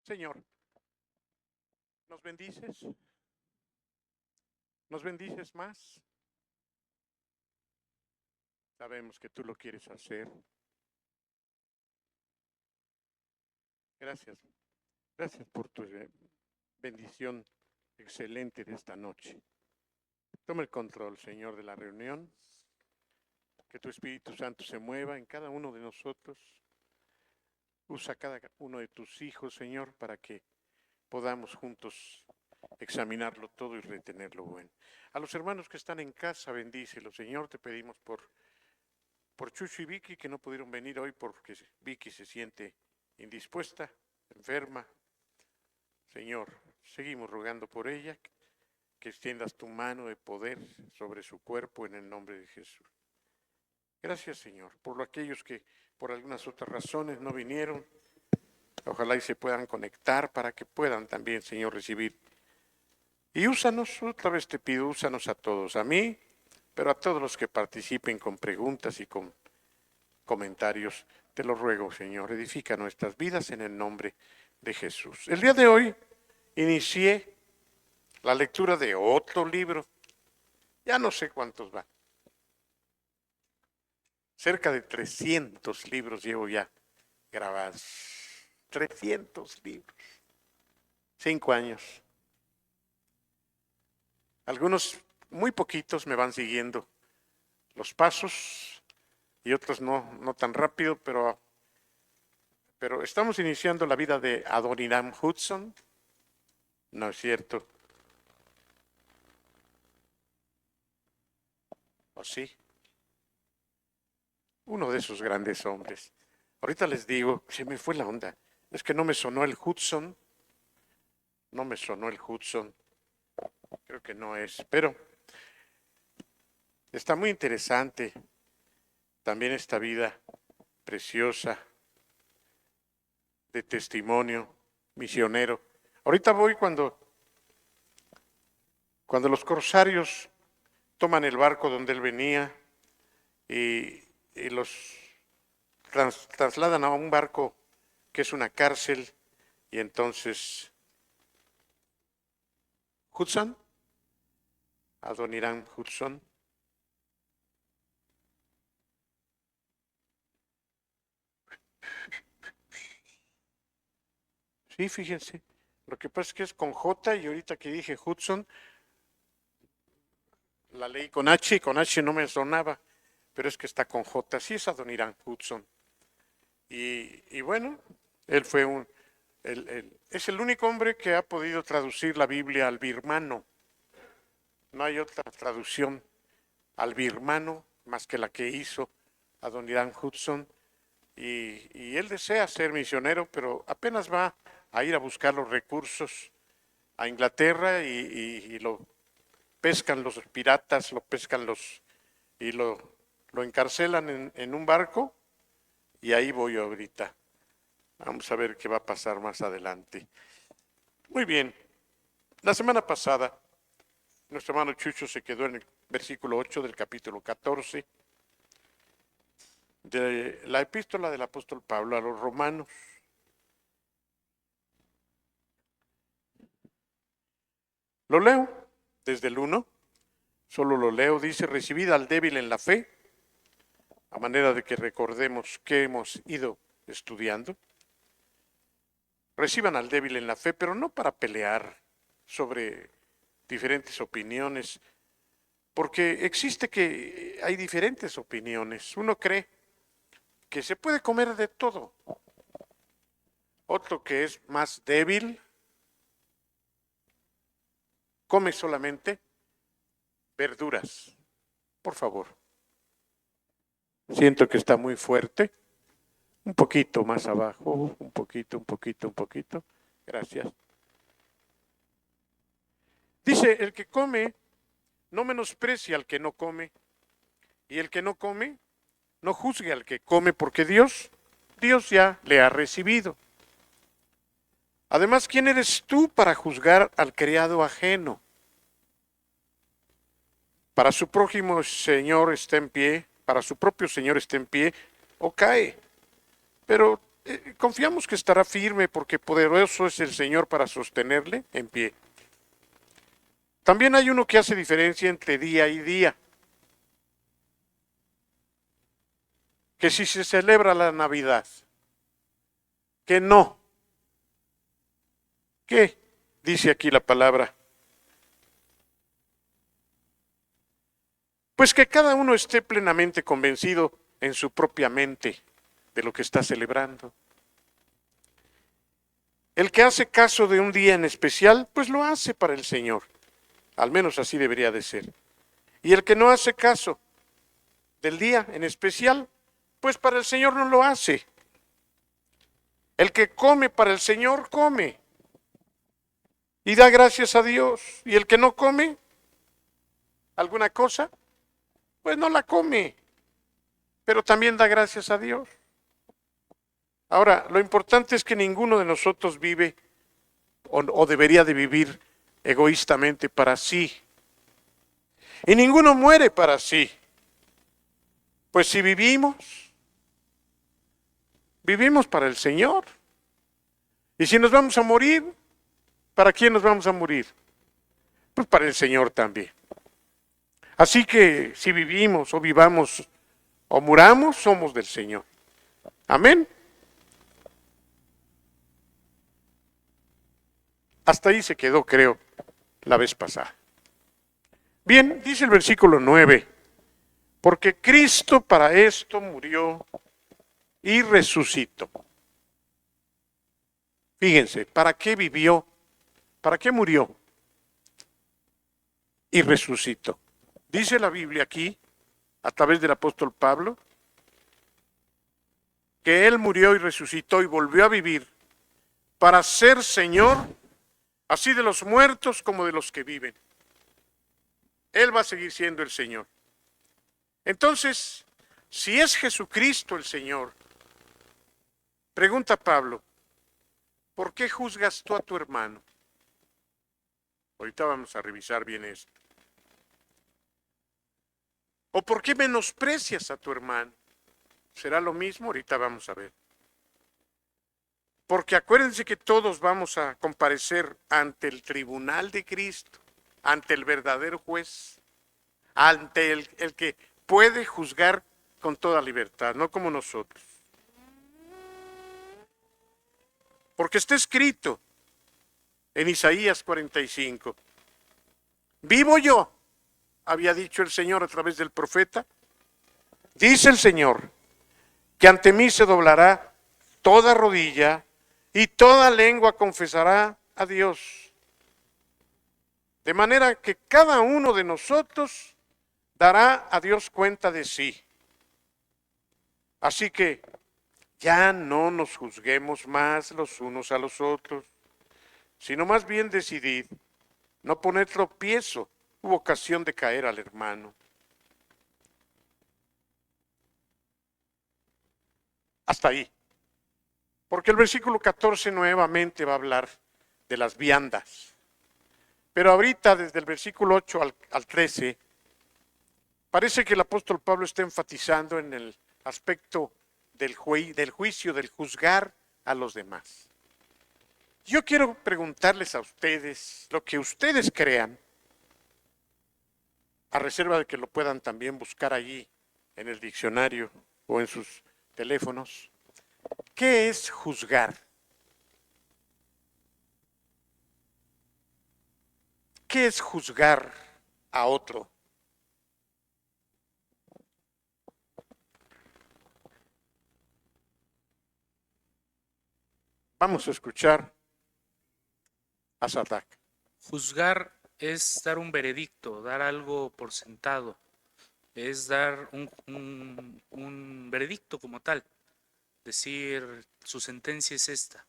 Señor, ¿nos bendices? ¿Nos bendices más? Sabemos que tú lo quieres hacer. Gracias. Gracias por tu bendición excelente de esta noche. Toma el control, Señor, de la reunión. Que tu Espíritu Santo se mueva en cada uno de nosotros. Usa cada uno de tus hijos, Señor, para que podamos juntos examinarlo todo y retener lo bueno. A los hermanos que están en casa, bendícelos, Señor. Te pedimos por Chucho y Vicky, que no pudieron venir hoy porque Vicky se siente indispuesta, enferma. Señor, seguimos rogando por ella, que extiendas tu mano de poder sobre su cuerpo en el nombre de Jesús. Gracias, Señor, por aquellos que por algunas otras razones no vinieron. Ojalá y se puedan conectar para que puedan también, Señor, recibir. Y úsanos, otra vez te pido, úsanos a todos, a mí, pero a todos los que participen con preguntas y con comentarios. Te lo ruego, Señor, edifica nuestras vidas en el nombre de Jesús. El día de hoy inicié la lectura de otro libro. Ya no sé cuántos van. Cerca de 300 libros llevo ya grabados. 300 libros. 5 años. Algunos, muy poquitos, me van siguiendo los pasos y otros no tan rápido, pero estamos iniciando la vida de Adoniram Hudson. No es cierto. ¿O sí? Uno de esos grandes hombres. Ahorita les digo, se me fue la onda. Es que no me sonó el Hudson. No me sonó el Hudson. Creo que no es, pero está muy interesante también esta vida preciosa de testimonio misionero. Ahorita voy cuando los corsarios toman el barco donde él venía y los trasladan a un barco que es una cárcel, y entonces Hudson, Adoniram Hudson, sí, fíjense, lo que pasa es que es con J y ahorita que dije Hudson, la leí con H y con H no me sonaba, pero es que está con J, sí es Adoniram Hudson. Y bueno, él fue es el único hombre que ha podido traducir la Biblia al birmano. No hay otra traducción al birmano más que la que hizo Adoniram Hudson. Y él desea ser misionero, pero apenas va a ir a buscar los recursos a Inglaterra y lo pescan los piratas, lo pescan y lo encarcelan en un barco, y ahí voy ahorita. Vamos a ver qué va a pasar más adelante. Muy bien. La semana pasada, nuestro hermano Chucho se quedó en el versículo 8 del capítulo 14 de la epístola del apóstol Pablo a los romanos. Lo leo desde el 1, solo lo leo. Dice: recibid al débil en la fe, a manera de que recordemos que hemos ido estudiando. Reciban al débil en la fe, pero no para pelear sobre diferentes opiniones, porque existe que hay diferentes opiniones. Uno cree que se puede comer de todo. Otro, que es más débil, come solamente verduras. Por favor. Siento que está muy fuerte. Un poquito más abajo, un poquito. Gracias. Dice: el que come no menosprecia al que no come, y el que no come no juzgue al que come, porque Dios ya le ha recibido. Además, ¿quién eres tú para juzgar al criado ajeno? Para su prójimo Señor está en pie, para su propio Señor está en pie o cae. Pero confiamos que estará firme porque poderoso es el Señor para sostenerle en pie. También hay uno que hace diferencia entre día y día. Que si se celebra la Navidad, que no. ¿Qué dice aquí la palabra? Pues que cada uno esté plenamente convencido en su propia mente de lo que está celebrando. El que hace caso de un día en especial, pues lo hace para el Señor. Al menos así debería de ser. Y el que no hace caso del día en especial, pues para el Señor no lo hace. El que come para el Señor, come. Y da gracias a Dios. Y el que no come alguna cosa, pues no la come. Pero también da gracias a Dios. Ahora, lo importante es que ninguno de nosotros vive o debería de vivir egoístamente para sí. Y ninguno muere para sí. Pues si vivimos, vivimos para el Señor. Y si nos vamos a morir, ¿para quién nos vamos a morir? Pues para el Señor también. Así que si vivimos o vivamos o muramos, somos del Señor. Amén. Hasta ahí se quedó, creo, la vez pasada. Bien, dice el versículo 9, porque Cristo para esto murió y resucitó. Fíjense, ¿para qué vivió? ¿Para qué murió? Y resucitó. Dice la Biblia aquí, a través del apóstol Pablo, que Él murió y resucitó y volvió a vivir para ser Señor, así de los muertos como de los que viven. Él va a seguir siendo el Señor. Entonces, si es Jesucristo el Señor, pregunta Pablo, ¿por qué juzgas tú a tu hermano? Ahorita vamos a revisar bien esto. ¿O por qué menosprecias a tu hermano? ¿Será lo mismo? Ahorita vamos a ver. Porque acuérdense que todos vamos a comparecer ante el tribunal de Cristo, ante el verdadero juez, ante el que puede juzgar con toda libertad, no como nosotros. Porque está escrito en Isaías 45, vivo yo, había dicho el Señor a través del profeta, dice el Señor, que ante mí se doblará toda rodilla y toda lengua confesará a Dios. De manera que cada uno de nosotros dará a Dios cuenta de sí. Así que ya no nos juzguemos más los unos a los otros, sino más bien decidid no poner tropiezo u ocasión de caer al hermano. Hasta ahí. Porque el versículo 14 nuevamente va a hablar de las viandas. Pero ahorita, desde el versículo 8 al 13, parece que el apóstol Pablo está enfatizando en el aspecto del juicio, del juzgar a los demás. Yo quiero preguntarles a ustedes lo que ustedes crean, a reserva de que lo puedan también buscar allí en el diccionario o en sus teléfonos. ¿Qué es juzgar? ¿Qué es juzgar a otro? Vamos a escuchar a Sadak. Juzgar es dar un veredicto, dar algo por sentado, es dar un veredicto como tal, decir su sentencia es esta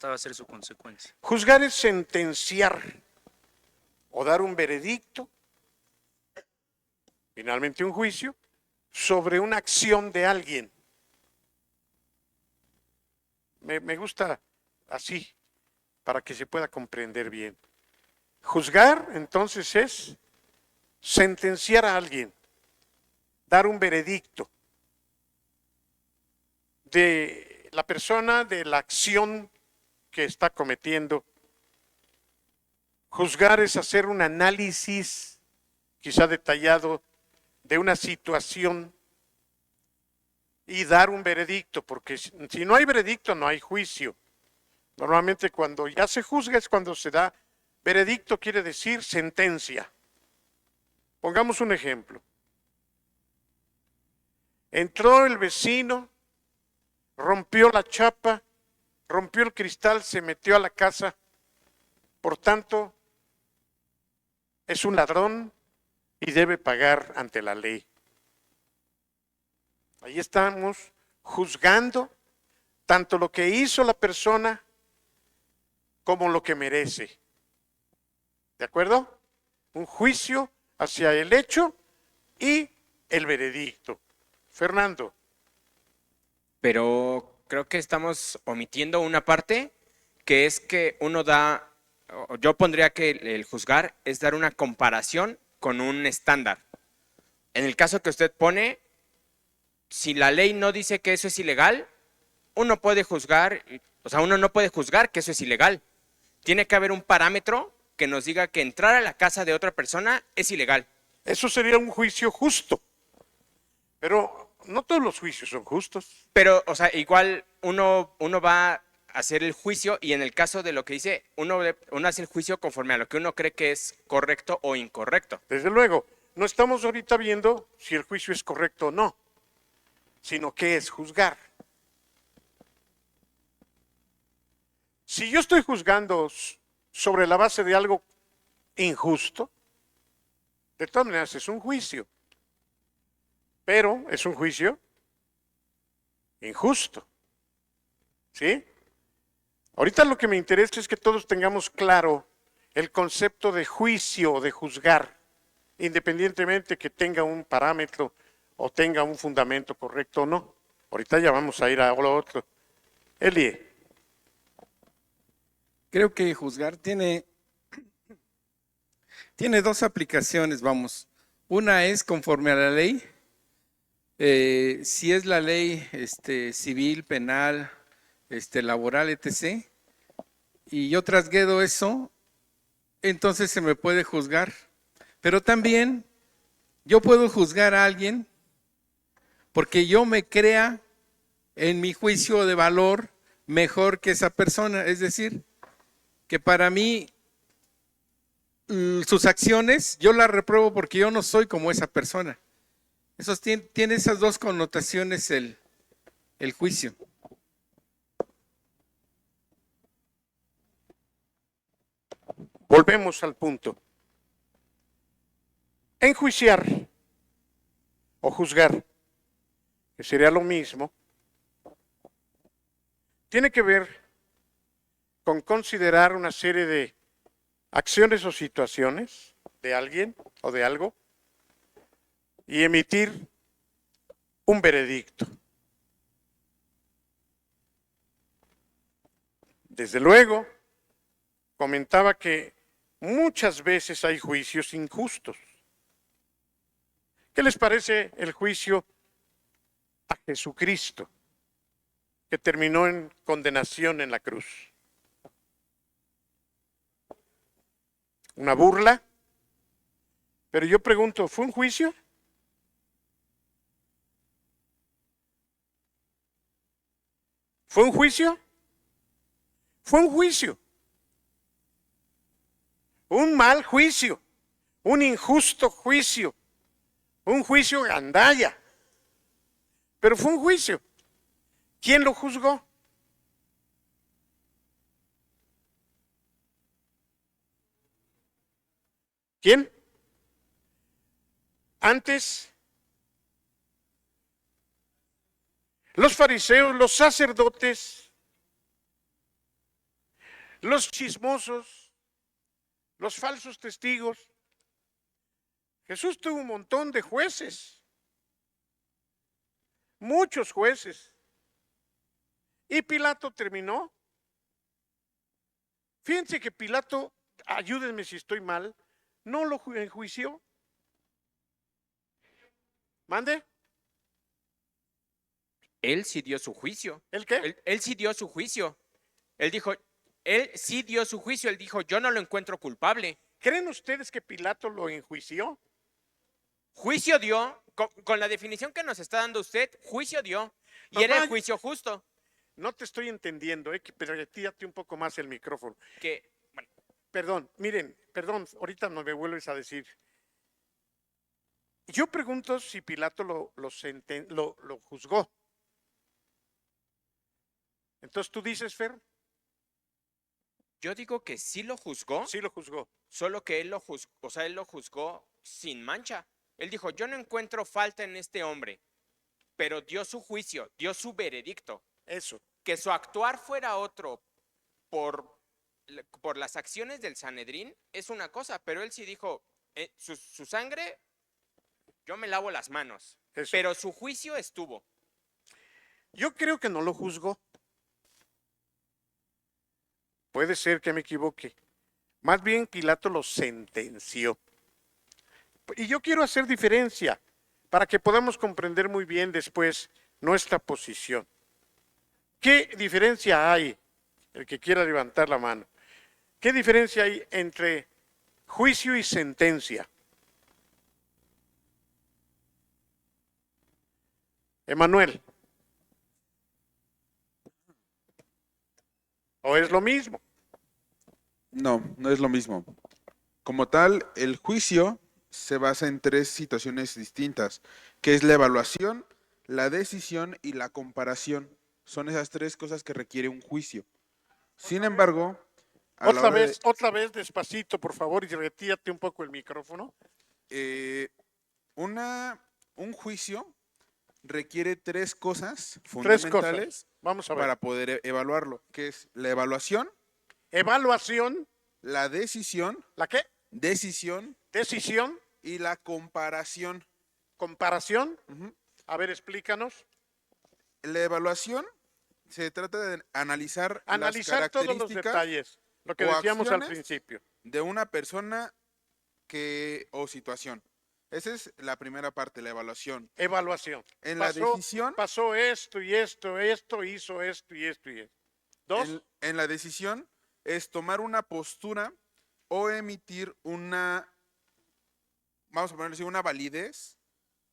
va a ser su consecuencia. Juzgar es sentenciar o dar un veredicto, finalmente un juicio, sobre una acción de alguien. Me gusta así, para que se pueda comprender bien. Juzgar, entonces, es sentenciar a alguien, dar un veredicto de la persona de la acción que está cometiendo. Juzgar es hacer un análisis quizá detallado de una situación y dar un veredicto, porque si no hay veredicto no hay juicio. Normalmente cuando ya se juzga es cuando se da veredicto, quiere decir sentencia. Pongamos un ejemplo. Entró el vecino, rompió la chapa, rompió el cristal, se metió a la casa, por tanto, es un ladrón y debe pagar ante la ley. Ahí estamos juzgando tanto lo que hizo la persona como lo que merece. ¿De acuerdo? Un juicio hacia el hecho y el veredicto. Fernando. Pero creo que estamos omitiendo una parte que es que uno da, yo pondría que el juzgar es dar una comparación con un estándar. En el caso que usted pone, si la ley no dice que eso es ilegal, uno puede juzgar, o sea, uno no puede juzgar que eso es ilegal. Tiene que haber un parámetro que nos diga que entrar a la casa de otra persona es ilegal. Eso sería un juicio justo. Pero no todos los juicios son justos. Pero, o sea, igual uno va a hacer el juicio y en el caso de lo que dice, uno hace el juicio conforme a lo que uno cree que es correcto o incorrecto. Desde luego, no estamos ahorita viendo si el juicio es correcto o no, sino qué es juzgar. Si yo estoy juzgando sobre la base de algo injusto, de todas maneras es un juicio, pero es un juicio injusto. ¿Sí? Ahorita lo que me interesa es que todos tengamos claro el concepto de juicio o de juzgar, independientemente que tenga un parámetro o tenga un fundamento correcto o no. Ahorita ya vamos a ir a lo otro. Elie. Creo que juzgar tiene dos aplicaciones, vamos. Una es conforme a la ley. Si es la ley civil, penal, laboral, etc., y yo trasgredo eso, entonces se me puede juzgar. Pero también yo puedo juzgar a alguien porque yo me crea en mi juicio de valor mejor que esa persona. Es decir, que para mí sus acciones yo las repruebo porque yo no soy como esa persona. Eso tiene esas dos connotaciones el juicio. Volvemos al punto. Enjuiciar o juzgar, que sería lo mismo, tiene que ver con considerar una serie de acciones o situaciones de alguien o de algo y emitir un veredicto. Desde luego, comentaba que muchas veces hay juicios injustos. ¿Qué les parece el juicio a Jesucristo, que terminó en condenación en la cruz? ¿Una burla? Pero yo pregunto, ¿fue un juicio? ¿Fue un juicio? Fue un juicio. Un mal juicio, un injusto juicio, un juicio gandalla. Pero fue un juicio. ¿Quién lo juzgó? ¿Quién? Antes, los fariseos, los sacerdotes, los chismosos, los falsos testigos. Jesús tuvo un montón de jueces, muchos jueces. Y Pilato terminó. Fíjense que Pilato, ayúdenme si estoy mal, no lo enjuició. ¿Mande? Él sí dio su juicio. ¿El qué? Él sí dio su juicio. Él dijo, él sí dio su juicio. Él dijo, yo no lo encuentro culpable. ¿Creen ustedes que Pilato lo enjuició? Juicio dio, con la definición que nos está dando usted, juicio dio. Y Papá, era el juicio justo. No te estoy entendiendo, pero retírate un poco más el micrófono. Que, bueno, Perdón, miren, perdón, ahorita no me vuelves a decir. Yo pregunto si Pilato lo juzgó. Entonces tú dices, Fer, yo digo que sí lo juzgó, sí lo juzgó. solo que él lo juzgó, o sea, él lo juzgó sin mancha. Él dijo, yo no encuentro falta en este hombre, pero dio su juicio, dio su veredicto. Eso. Que su actuar fuera otro por las acciones del Sanedrín es una cosa, pero él sí dijo, su sangre, yo me lavo las manos, Eso. pero su juicio estuvo. Yo creo que no lo juzgó. Puede ser que me equivoque. Más bien Pilato lo sentenció. Y yo quiero hacer diferencia para que podamos comprender muy bien después nuestra posición. ¿Qué diferencia hay? El que quiera levantar la mano. ¿Qué diferencia hay entre juicio y sentencia? Emanuel. ¿O es lo mismo? No, no es lo mismo. Como tal, el juicio se basa en tres situaciones distintas, que es la evaluación, la decisión y la comparación. Son esas tres cosas que requiere un juicio. Sin embargo, a la hora de- Otra vez, despacito, por favor, y retírate un poco el micrófono. eh, un juicio requiere tres cosas Tres fundamentales cosas. Vamos a ver. para poder evaluarlo, que es la evaluación, Evaluación, la decisión, ¿la qué? decisión Decisión, y la comparación. comparación. Ujú. A ver, explícanos. La evaluación se trata de analizar las Analizar todos los características detalles, lo que o decíamos al acciones principio. de una persona o situación. Esa es la primera parte, la evaluación. Evaluación. En la decisión, Pasó esto y esto, hizo esto y esto y esto. Dos, en la decisión es tomar una postura o emitir vamos a ponerlo así, una validez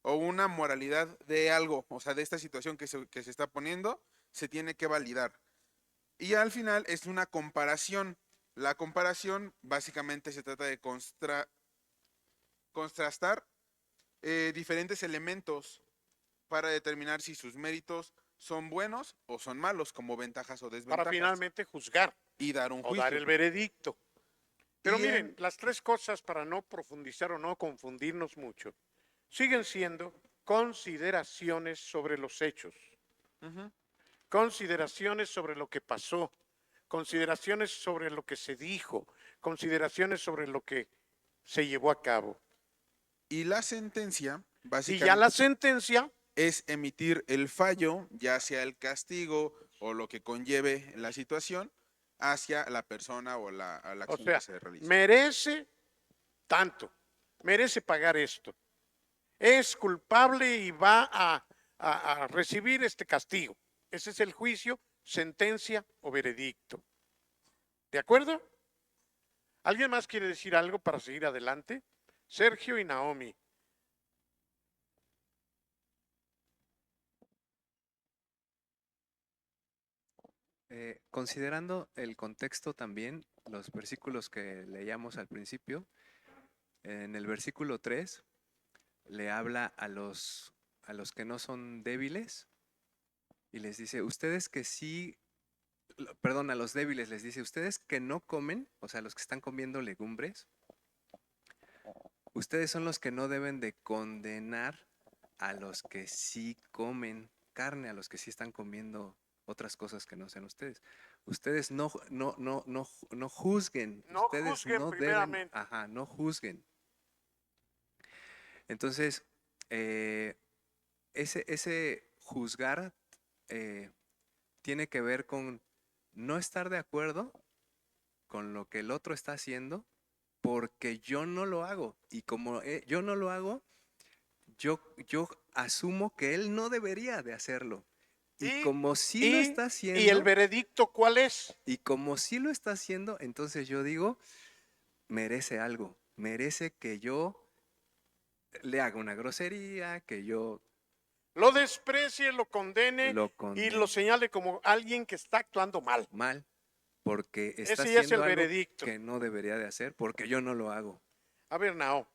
o una moralidad de algo, o sea, de esta situación que se está poniendo, se tiene que validar. Y al final es una comparación. La comparación básicamente se trata de contrastar diferentes elementos para determinar si sus méritos son buenos o son malos, como ventajas o desventajas. para finalmente juzgar Y dar un o juicio. dar el veredicto. Pero Y miren, las tres cosas, para no profundizar o no confundirnos mucho, siguen siendo consideraciones sobre los hechos, Ujú. consideraciones sobre lo que pasó, consideraciones sobre lo que se dijo, consideraciones sobre lo que se llevó a cabo. Y la sentencia, Y básicamente, ya la sentencia, es emitir el fallo, ya sea el castigo o lo que conlleve la situación, hacia la persona o a la o acción sea, que se realiza. merece tanto, merece pagar esto. Es culpable y va a recibir este castigo. Ese es el juicio, sentencia o veredicto. ¿De acuerdo? ¿Alguien más quiere decir algo para seguir adelante? Sergio y Naomi. Considerando el contexto también, los versículos que leíamos al principio, en el versículo 3 le habla a los que no son débiles y les dice, ustedes que sí, perdón, a los débiles les dice, ustedes que no comen, o sea, los que están comiendo legumbres, ustedes son los que no deben de condenar a los que sí comen carne, a los que sí están comiendo otras cosas que no sean ustedes. Ustedes no juzguen. No ustedes juzguen no primeramente. deben, no juzguen. Entonces, ese juzgar tiene que ver con no estar de acuerdo con lo que el otro está haciendo porque yo no lo hago. Y como yo no lo hago, yo asumo que él no debería de hacerlo. Y como sí lo está ¿Y el haciendo, veredicto cuál es? y como sí lo está haciendo, entonces yo digo, merece algo, merece que yo le haga una grosería, que yo Lo desprecie, lo condene lo y lo condene señale como alguien que está actuando mal. mal, porque está Ese ya es el haciendo algo veredicto. que no debería de hacer, porque yo no lo hago. A ver, Nao,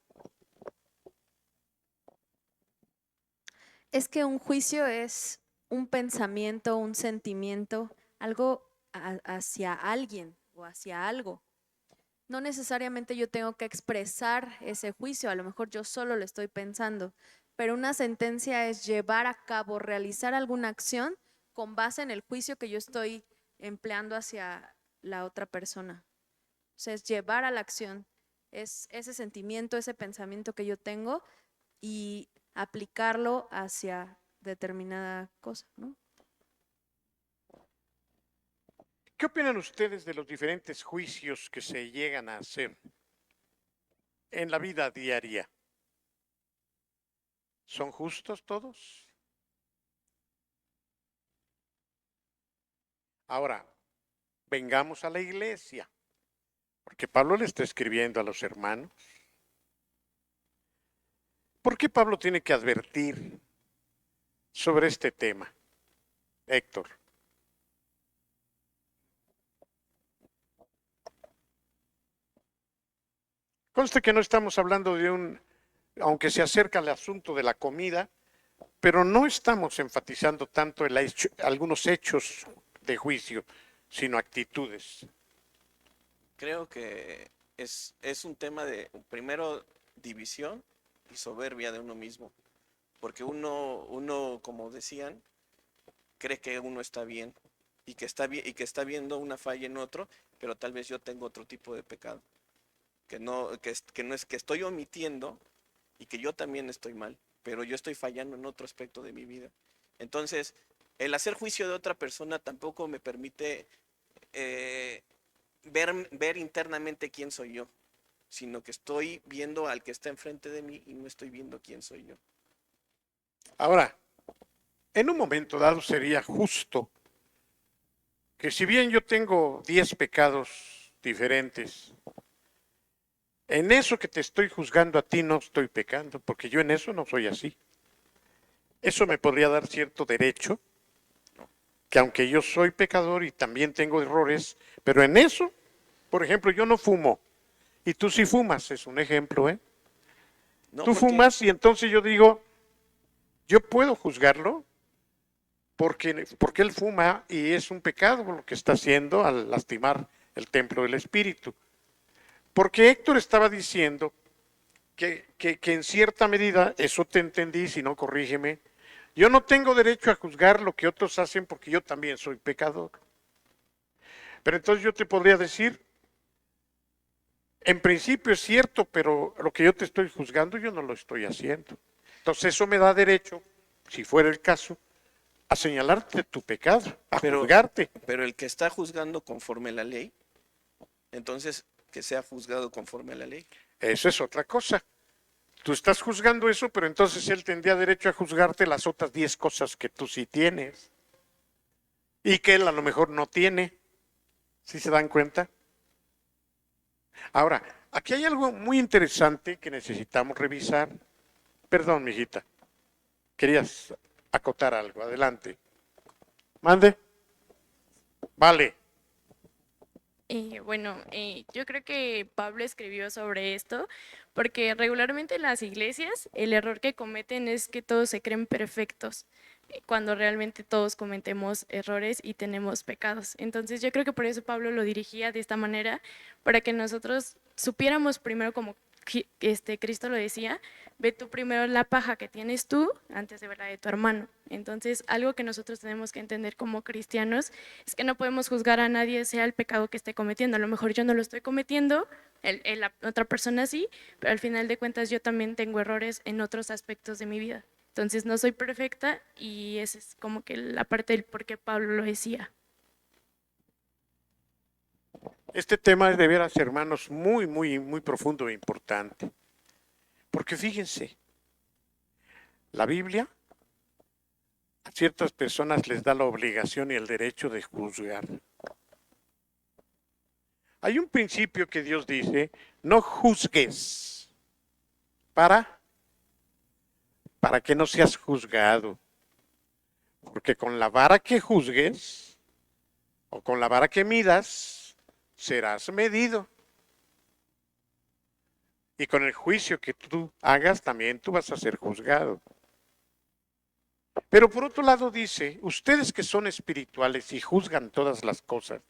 Es que un juicio es un pensamiento, un sentimiento, algo hacia alguien o hacia algo. No necesariamente yo tengo que expresar ese juicio, a lo mejor yo solo lo estoy pensando, pero una sentencia es llevar a cabo, realizar alguna acción con base en el juicio que yo estoy empleando hacia la otra persona. O sea, es llevar a la acción, es ese sentimiento, ese pensamiento que yo tengo y aplicarlo hacia determinada cosa, ¿no? ¿qué opinan ustedes de los diferentes juicios que se llegan a hacer en la vida diaria? ¿Son justos todos? Ahora, vengamos a la iglesia, porque Pablo le está escribiendo a los hermanos. ¿Por qué Pablo tiene que advertir sobre este tema, Héctor? Conste que no estamos hablando de aunque se acerca al asunto de la comida, pero no estamos enfatizando tanto algunos hechos de juicio, sino actitudes. Creo que es un tema de, primero, división y soberbia de uno mismo. Porque uno, como decían, cree que uno está bien y que está viendo una falla en otro, pero tal vez yo tengo otro tipo de pecado. Que no es que estoy omitiendo y que yo también estoy mal, pero yo estoy fallando en otro aspecto de mi vida. Entonces, el hacer juicio de otra persona tampoco me permite ver internamente quién soy yo, sino que estoy viendo al que está enfrente de mí y no estoy viendo quién soy yo. Ahora, en un momento dado sería justo que si bien yo tengo 10 pecados diferentes, en eso que te estoy juzgando a ti no estoy pecando, porque yo en eso no soy así. Eso me podría dar cierto derecho, que aunque yo soy pecador y también tengo errores, pero en eso, por ejemplo, yo no fumo y tú sí fumas, es un ejemplo, ¿eh? No, Tú porque- fumas y entonces yo digo, yo puedo juzgarlo porque él fuma y es un pecado lo que está haciendo al lastimar el templo del Espíritu. Porque Héctor estaba diciendo que en cierta medida, eso te entendí, si no corrígeme, yo no tengo derecho a juzgar lo que otros hacen porque yo también soy pecador. Pero entonces yo te podría decir, en principio es cierto, pero lo que yo te estoy juzgando yo no lo estoy haciendo. Entonces eso me da derecho, si fuera el caso, a señalarte tu pecado, a juzgarte. Pero el que está juzgando conforme a la ley, entonces que sea juzgado conforme a la ley. Eso es otra cosa. Tú estás juzgando eso, pero entonces él tendría derecho a juzgarte las otras 10 cosas que tú sí tienes y que él a lo mejor no tiene. ¿Sí se dan cuenta? Ahora, aquí hay algo muy interesante que necesitamos revisar. Perdón, mijita. Querías acotar algo. Adelante. Mande. Vale. Yo creo que Pablo escribió sobre esto porque regularmente en las iglesias el error que cometen es que todos se creen perfectos, cuando realmente todos cometemos errores y tenemos pecados. Entonces yo creo que por eso Pablo lo dirigía de esta manera, para que nosotros supiéramos primero, como Cristo lo decía, ve tú primero la paja que tienes tú antes de ver la de tu hermano. Entonces, algo que nosotros tenemos que entender como cristianos es que no podemos juzgar a nadie sea el pecado que esté cometiendo. A lo mejor yo no lo estoy cometiendo, la otra persona sí, pero al final de cuentas yo también tengo errores en otros aspectos de mi vida. Entonces, no soy perfecta y esa es como que la parte del por qué Pablo lo decía. Este tema es de veras, hermanos, muy, muy, muy profundo e importante. Porque fíjense, la Biblia a ciertas personas les da la obligación y el derecho de juzgar. Hay un principio que Dios dice, no juzgues para que no seas juzgado. Porque con la vara que juzgues o con la vara que midas, serás medido. Y con el juicio que tú hagas, también tú vas a ser juzgado. Pero por otro lado dice, ustedes que son espirituales y juzgan todas las cosas,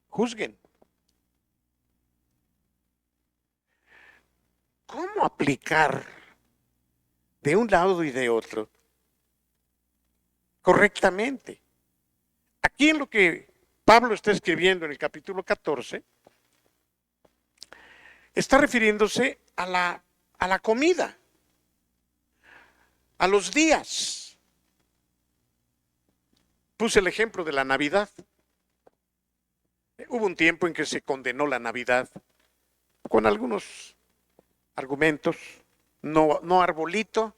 juzguen. ¿Cómo aplicar de un lado y de otro correctamente? Aquí en lo que Pablo está escribiendo en el capítulo 14, está refiriéndose a la comida, a los días. Puse el ejemplo de la Navidad. Hubo un tiempo en que se condenó la Navidad con algunos argumentos, no arbolito,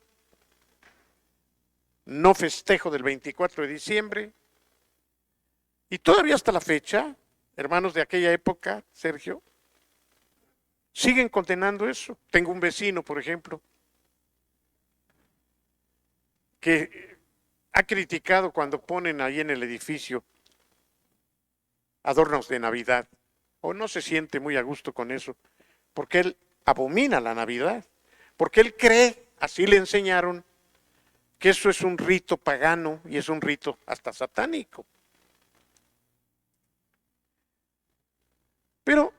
no festejo del 24 de diciembre, y todavía hasta la fecha, hermanos de aquella época, Sergio, siguen condenando eso. Tengo un vecino, por ejemplo, que ha criticado cuando ponen ahí en el edificio adornos de Navidad, o no se siente muy a gusto con eso, porque él abomina la Navidad, porque él cree, así le enseñaron, que eso es un rito pagano y es un rito hasta satánico. Pero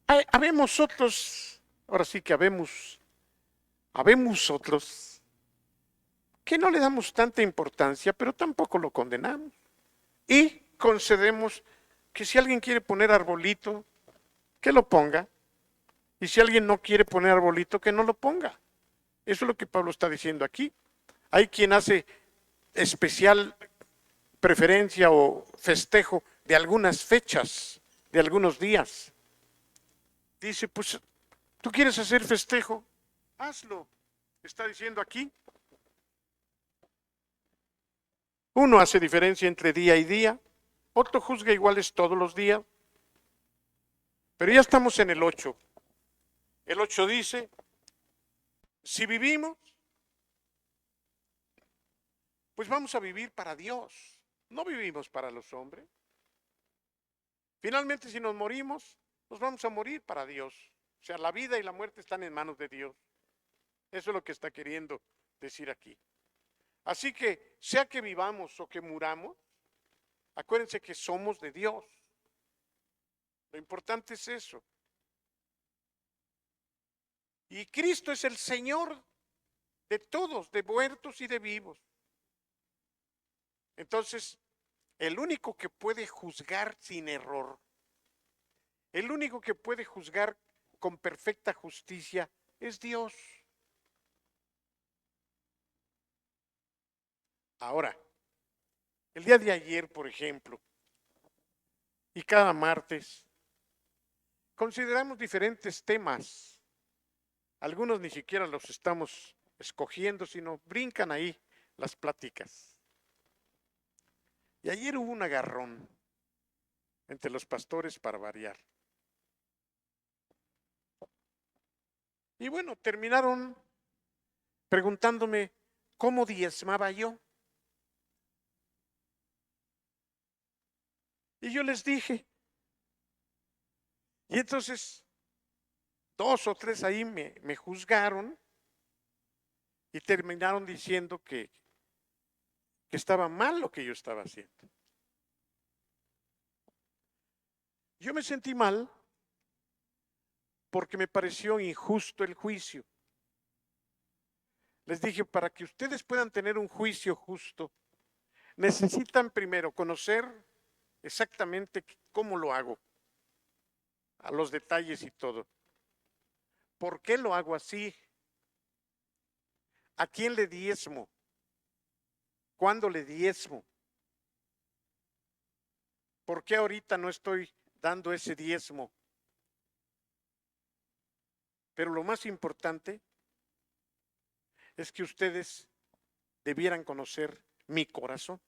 habemos otros, ahora sí que habemos otros que no le damos tanta importancia, pero tampoco lo condenamos. Y concedemos que si alguien quiere poner arbolito, que lo ponga. Y si alguien no quiere poner arbolito, que no lo ponga. Eso es lo que Pablo está diciendo aquí. Hay quien hace especial preferencia o festejo de algunas fechas, de algunos días. Dice, pues, ¿tú quieres hacer festejo? Hazlo. Está diciendo aquí. Uno hace diferencia entre día y día, otro juzga iguales todos los días. Pero ya estamos en el 8. El 8 dice, si vivimos, pues vamos a vivir para Dios. No vivimos para los hombres. Finalmente, si nos morimos, nos vamos a morir para Dios. O sea, la vida y la muerte están en manos de Dios. Eso es lo que está queriendo decir aquí. Así que, sea que vivamos o que muramos, acuérdense que somos de Dios. Lo importante es eso. Y Cristo es el Señor de todos, de muertos y de vivos. Entonces, el único que puede juzgar sin error, el único que puede juzgar con perfecta justicia es Dios. Ahora, el día de ayer, por ejemplo, y cada martes, consideramos diferentes temas. Algunos ni siquiera los estamos escogiendo, sino brincan ahí las pláticas. Y ayer hubo un agarrón entre los pastores para variar. Y bueno, terminaron preguntándome cómo diezmaba yo. Y yo les dije. Y entonces 2 o 3 ahí me juzgaron y terminaron diciendo que estaba mal lo que yo estaba haciendo. Yo me sentí mal porque me pareció injusto el juicio. Les dije, para que ustedes puedan tener un juicio justo, necesitan primero conocer exactamente cómo lo hago, a los detalles y todo. ¿Por qué lo hago así? ¿A quién le diezmo? ¿Cuándo le diezmo? ¿Por qué ahorita no estoy dando ese diezmo? Pero lo más importante es que ustedes debieran conocer mi corazón.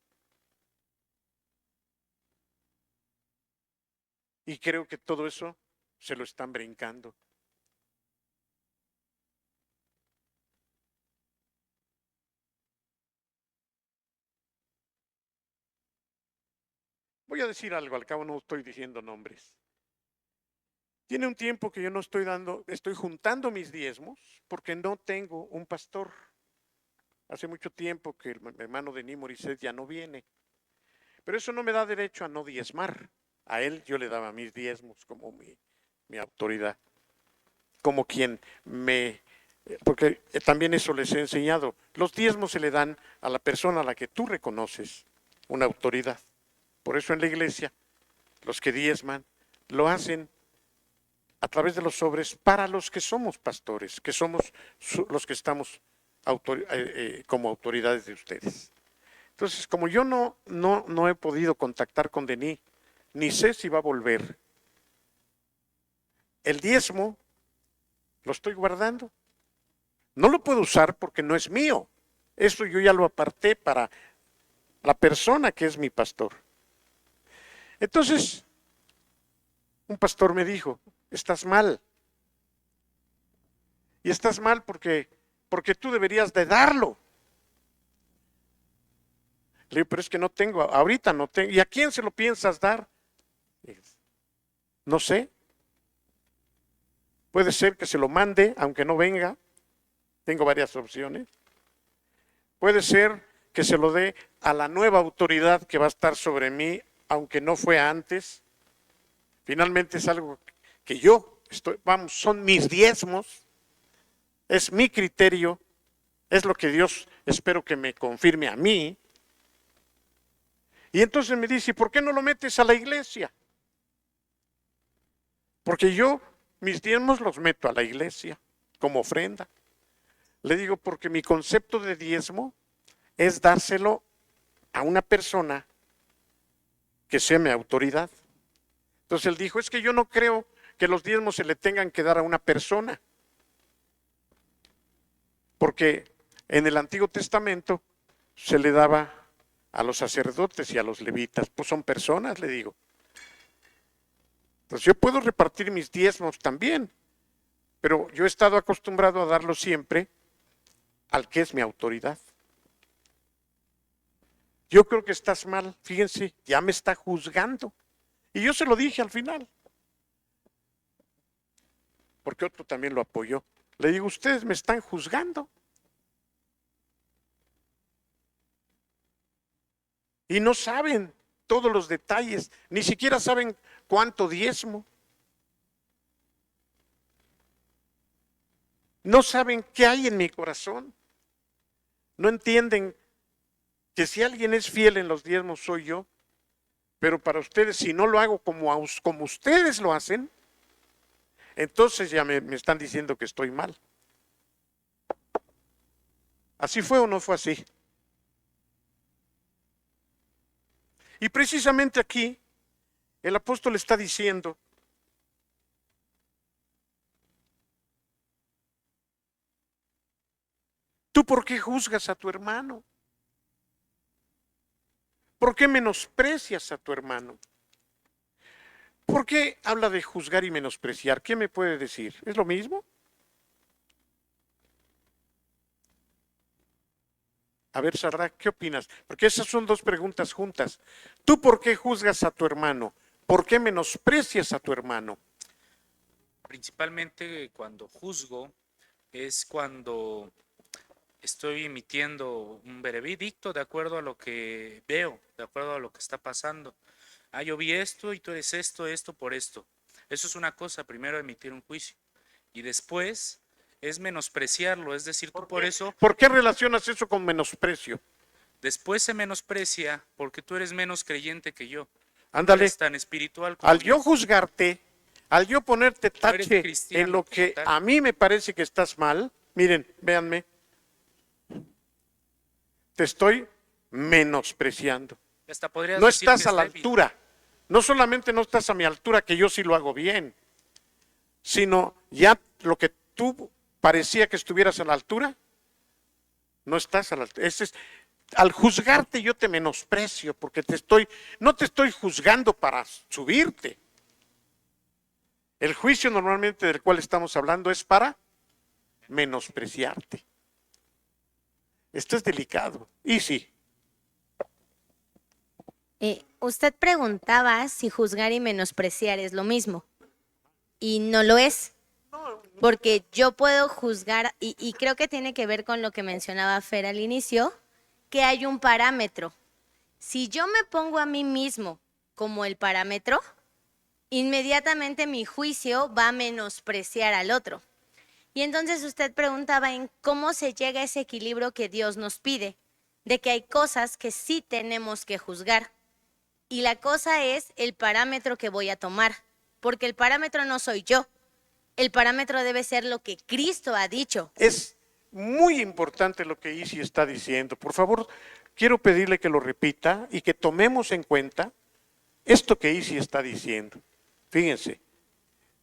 Y creo que todo eso se lo están brincando. Voy a decir algo, al cabo no estoy diciendo nombres. Tiene un tiempo que yo no estoy juntando mis diezmos porque no tengo un pastor. Hace mucho tiempo que el hermano Denis Morisset ya no viene. Pero eso no me da derecho a no diezmar. A él yo le daba mis diezmos como mi autoridad. Como quien porque también eso les he enseñado. Los diezmos se le dan a la persona a la que tú reconoces una autoridad. Por eso en la iglesia, los que diezman lo hacen a través de los sobres para los que somos pastores, que somos los que estamos como autoridades de ustedes. Entonces, como yo no he podido contactar con Denis, ni sé si va a volver, el diezmo lo estoy guardando. No lo puedo usar porque no es mío. Eso yo ya lo aparté para la persona que es mi pastor. Entonces, un pastor me dijo, estás mal. Y estás mal porque tú deberías de darlo. Le digo, pero es que no tengo, ahorita no tengo. ¿Y a quién se lo piensas dar? No sé. Puede ser que se lo mande, aunque no venga. Tengo varias opciones. Puede ser que se lo dé a la nueva autoridad que va a estar sobre mí, aunque no fue antes. Finalmente es algo que yo son mis diezmos, es mi criterio, es lo que Dios espero que me confirme a mí. Y entonces me dice, ¿por qué no lo metes a la iglesia? Porque yo mis diezmos los meto a la iglesia como ofrenda. Le digo, porque mi concepto de diezmo es dárselo a una persona que sea mi autoridad. Entonces él dijo, es que yo no creo que los diezmos se le tengan que dar a una persona. Porque en el Antiguo Testamento se le daba a los sacerdotes y a los levitas. Pues son personas, le digo. Entonces yo puedo repartir mis diezmos también, pero yo he estado acostumbrado a darlo siempre al que es mi autoridad. Yo creo que estás mal, fíjense, ya me está juzgando. Y yo se lo dije al final, porque otro también lo apoyó. Le digo, ustedes me están juzgando. Y no saben todos los detalles, ni siquiera saben cuánto diezmo. No saben qué hay en mi corazón. No entienden que si alguien es fiel en los diezmos soy yo, pero para ustedes si no lo hago como ustedes lo hacen, entonces ya me están diciendo que estoy mal. ¿Así fue o no fue así? Y precisamente aquí el apóstol está diciendo, ¿tú por qué juzgas a tu hermano? ¿Por qué menosprecias a tu hermano? ¿Por qué habla de juzgar y menospreciar? ¿Qué me puede decir? ¿Es lo mismo? A ver, Sarra, ¿qué opinas? Porque esas son dos preguntas juntas. ¿Tú por qué juzgas a tu hermano? ¿Por qué menosprecias a tu hermano? Principalmente cuando juzgo es cuando estoy emitiendo un veredicto de acuerdo a lo que veo, de acuerdo a lo que está pasando. Yo vi esto y tú eres esto por esto. Eso es una cosa, primero emitir un juicio. Y después es menospreciarlo, es decir, tú por eso... ¿Por qué relacionas eso con menosprecio? Después se menosprecia porque tú eres menos creyente que yo. Ándale. Eres tan espiritual como Al yo juzgarte, al yo ponerte tache cristiano en lo que como tal. a mí me parece que estás mal, miren, véanme, te estoy menospreciando. Hasta podrías No decir estás que a la es débil. altura. No solamente no estás a mi altura, que yo sí lo hago bien, sino ya lo que tú parecía que estuvieras a la altura, No estás a la altura. Al juzgarte yo te menosprecio porque no te estoy juzgando para subirte. El juicio normalmente del cual estamos hablando es para menospreciarte. Esto es delicado. Y sí. Usted preguntaba si juzgar y menospreciar es lo mismo. Y no lo es. Porque yo puedo juzgar, y creo que tiene que ver con lo que mencionaba Fer al inicio, que hay un parámetro. Si yo me pongo a mí mismo como el parámetro, inmediatamente mi juicio va a menospreciar al otro. Y entonces usted preguntaba en cómo se llega a ese equilibrio que Dios nos pide, de que hay cosas que sí tenemos que juzgar. Y la cosa es el parámetro que voy a tomar, porque el parámetro no soy yo. El parámetro debe ser lo que Cristo ha dicho. Es muy importante lo que Isi está diciendo. Por favor, quiero pedirle que lo repita y que tomemos en cuenta esto que Isi está diciendo. Fíjense,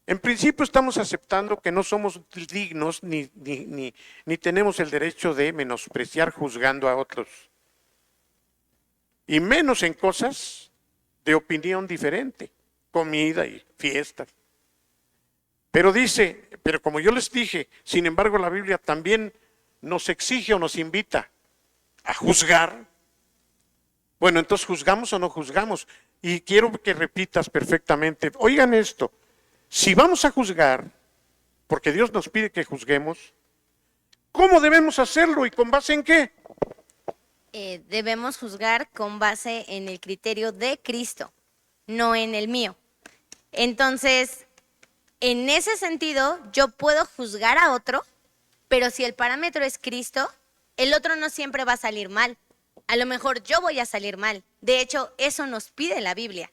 en principio estamos aceptando que no somos dignos ni tenemos el derecho de menospreciar juzgando a otros. Y menos en cosas de opinión diferente, comida y fiestas. Pero dice, pero como yo les dije, sin embargo la Biblia también nos exige o nos invita a juzgar. Bueno, entonces, ¿juzgamos o no juzgamos? Y quiero que repitas perfectamente. Oigan esto, si vamos a juzgar, porque Dios nos pide que juzguemos, ¿cómo debemos hacerlo y con base en qué? Debemos juzgar con base en el criterio de Cristo, no en el mío. Entonces, en ese sentido, yo puedo juzgar a otro, pero si el parámetro es Cristo, el otro no siempre va a salir mal. A lo mejor yo voy a salir mal. De hecho, eso nos pide la Biblia.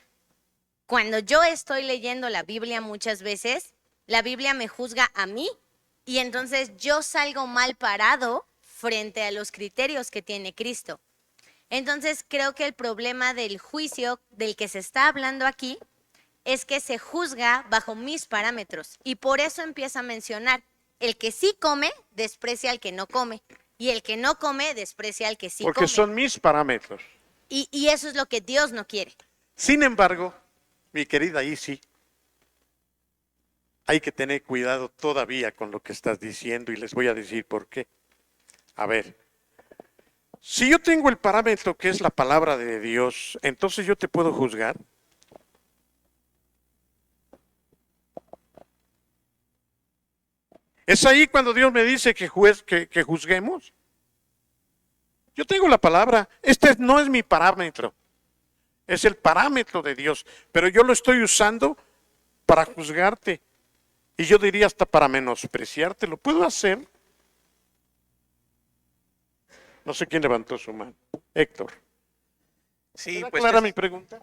Cuando yo estoy leyendo la Biblia muchas veces, la Biblia me juzga a mí y entonces yo salgo mal parado frente a los criterios que tiene Cristo. Entonces, creo que el problema del juicio del que se está hablando aquí es que se juzga bajo mis parámetros y por eso empieza a mencionar, el que sí come desprecia al que no come y el que no come desprecia al que sí come. Porque son mis parámetros. Y eso es lo que Dios no quiere. Sin embargo, mi querida Isi, hay que tener cuidado todavía con lo que estás diciendo y les voy a decir por qué. A ver, si yo tengo el parámetro que es la palabra de Dios, entonces yo te puedo juzgar. Es ahí cuando Dios me dice que juzguemos. Yo tengo la palabra, este no es mi parámetro, es el parámetro de Dios, pero yo lo estoy usando para juzgarte y yo diría hasta para menospreciarte. ¿Lo puedo hacer? No sé quién levantó su mano. Héctor. Sí, ¿Queda pues clara mi pregunta?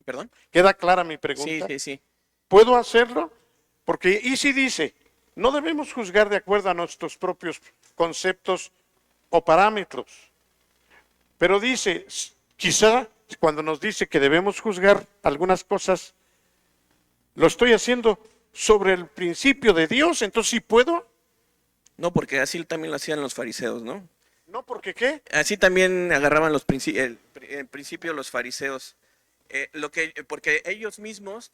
¿Perdón? ¿Queda clara mi pregunta? Sí. ¿Puedo hacerlo? Porque Isi dice, no debemos juzgar de acuerdo a nuestros propios conceptos o parámetros. Pero dice, quizá cuando nos dice que debemos juzgar algunas cosas, lo estoy haciendo sobre el principio de Dios, entonces ¿sí puedo? No, porque así también lo hacían los fariseos, ¿no? No, ¿porque qué? Así también agarraban el principio los fariseos. Porque ellos mismos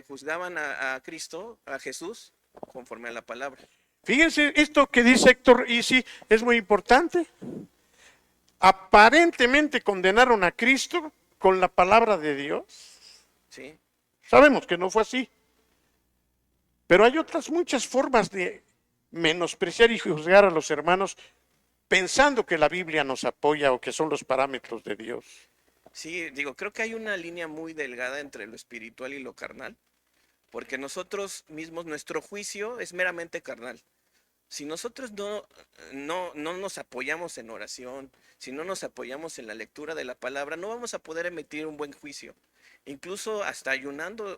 juzgaban a Cristo, a Jesús, conforme a la palabra. Fíjense, esto que dice Héctor Isi es muy importante. Aparentemente condenaron a Cristo con la palabra de Dios. Sí. Sabemos que no fue así. Pero hay otras muchas formas de menospreciar y juzgar a los hermanos pensando que la Biblia nos apoya o que son los parámetros de Dios. Sí, creo que hay una línea muy delgada entre lo espiritual y lo carnal, porque nosotros mismos, nuestro juicio es meramente carnal. Si nosotros no nos apoyamos en oración, si no nos apoyamos en la lectura de la palabra, no vamos a poder emitir un buen juicio. Incluso hasta ayunando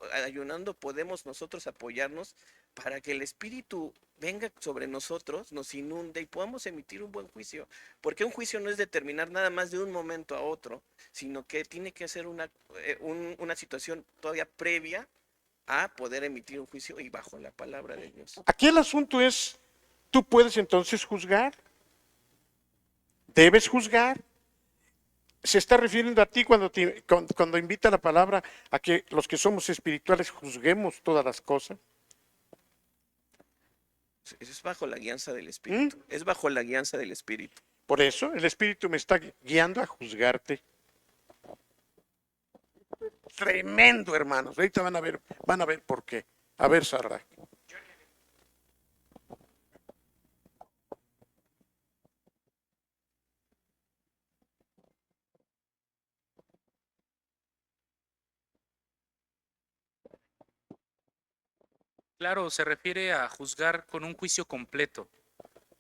podemos nosotros apoyarnos para que el Espíritu venga sobre nosotros, nos inunde y podamos emitir un buen juicio. Porque un juicio no es determinar nada más de un momento a otro, sino que tiene que ser una situación todavía previa a poder emitir un juicio y bajo la palabra de Dios. Aquí el asunto es, ¿tú puedes entonces juzgar? debes juzgar. Se está refiriendo a ti cuando invita la palabra a que los que somos espirituales juzguemos todas las cosas. Es bajo la guianza del Espíritu. Es bajo la guianza del Espíritu. Por eso el Espíritu me está guiando a juzgarte. Tremendo, hermanos. Ahorita van a ver por qué. A ver, Sarra. Claro, se refiere a juzgar con un juicio completo.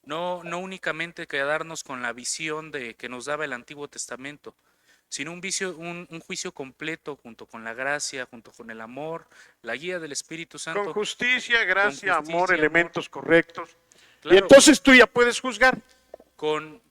No únicamente quedarnos con la visión de que nos daba el Antiguo Testamento, sino un juicio completo junto con la gracia, junto con el amor, la guía del Espíritu Santo. Con justicia, gracia, Con justicia, amor, elementos correctos. Y Claro, entonces tú ya puedes juzgar.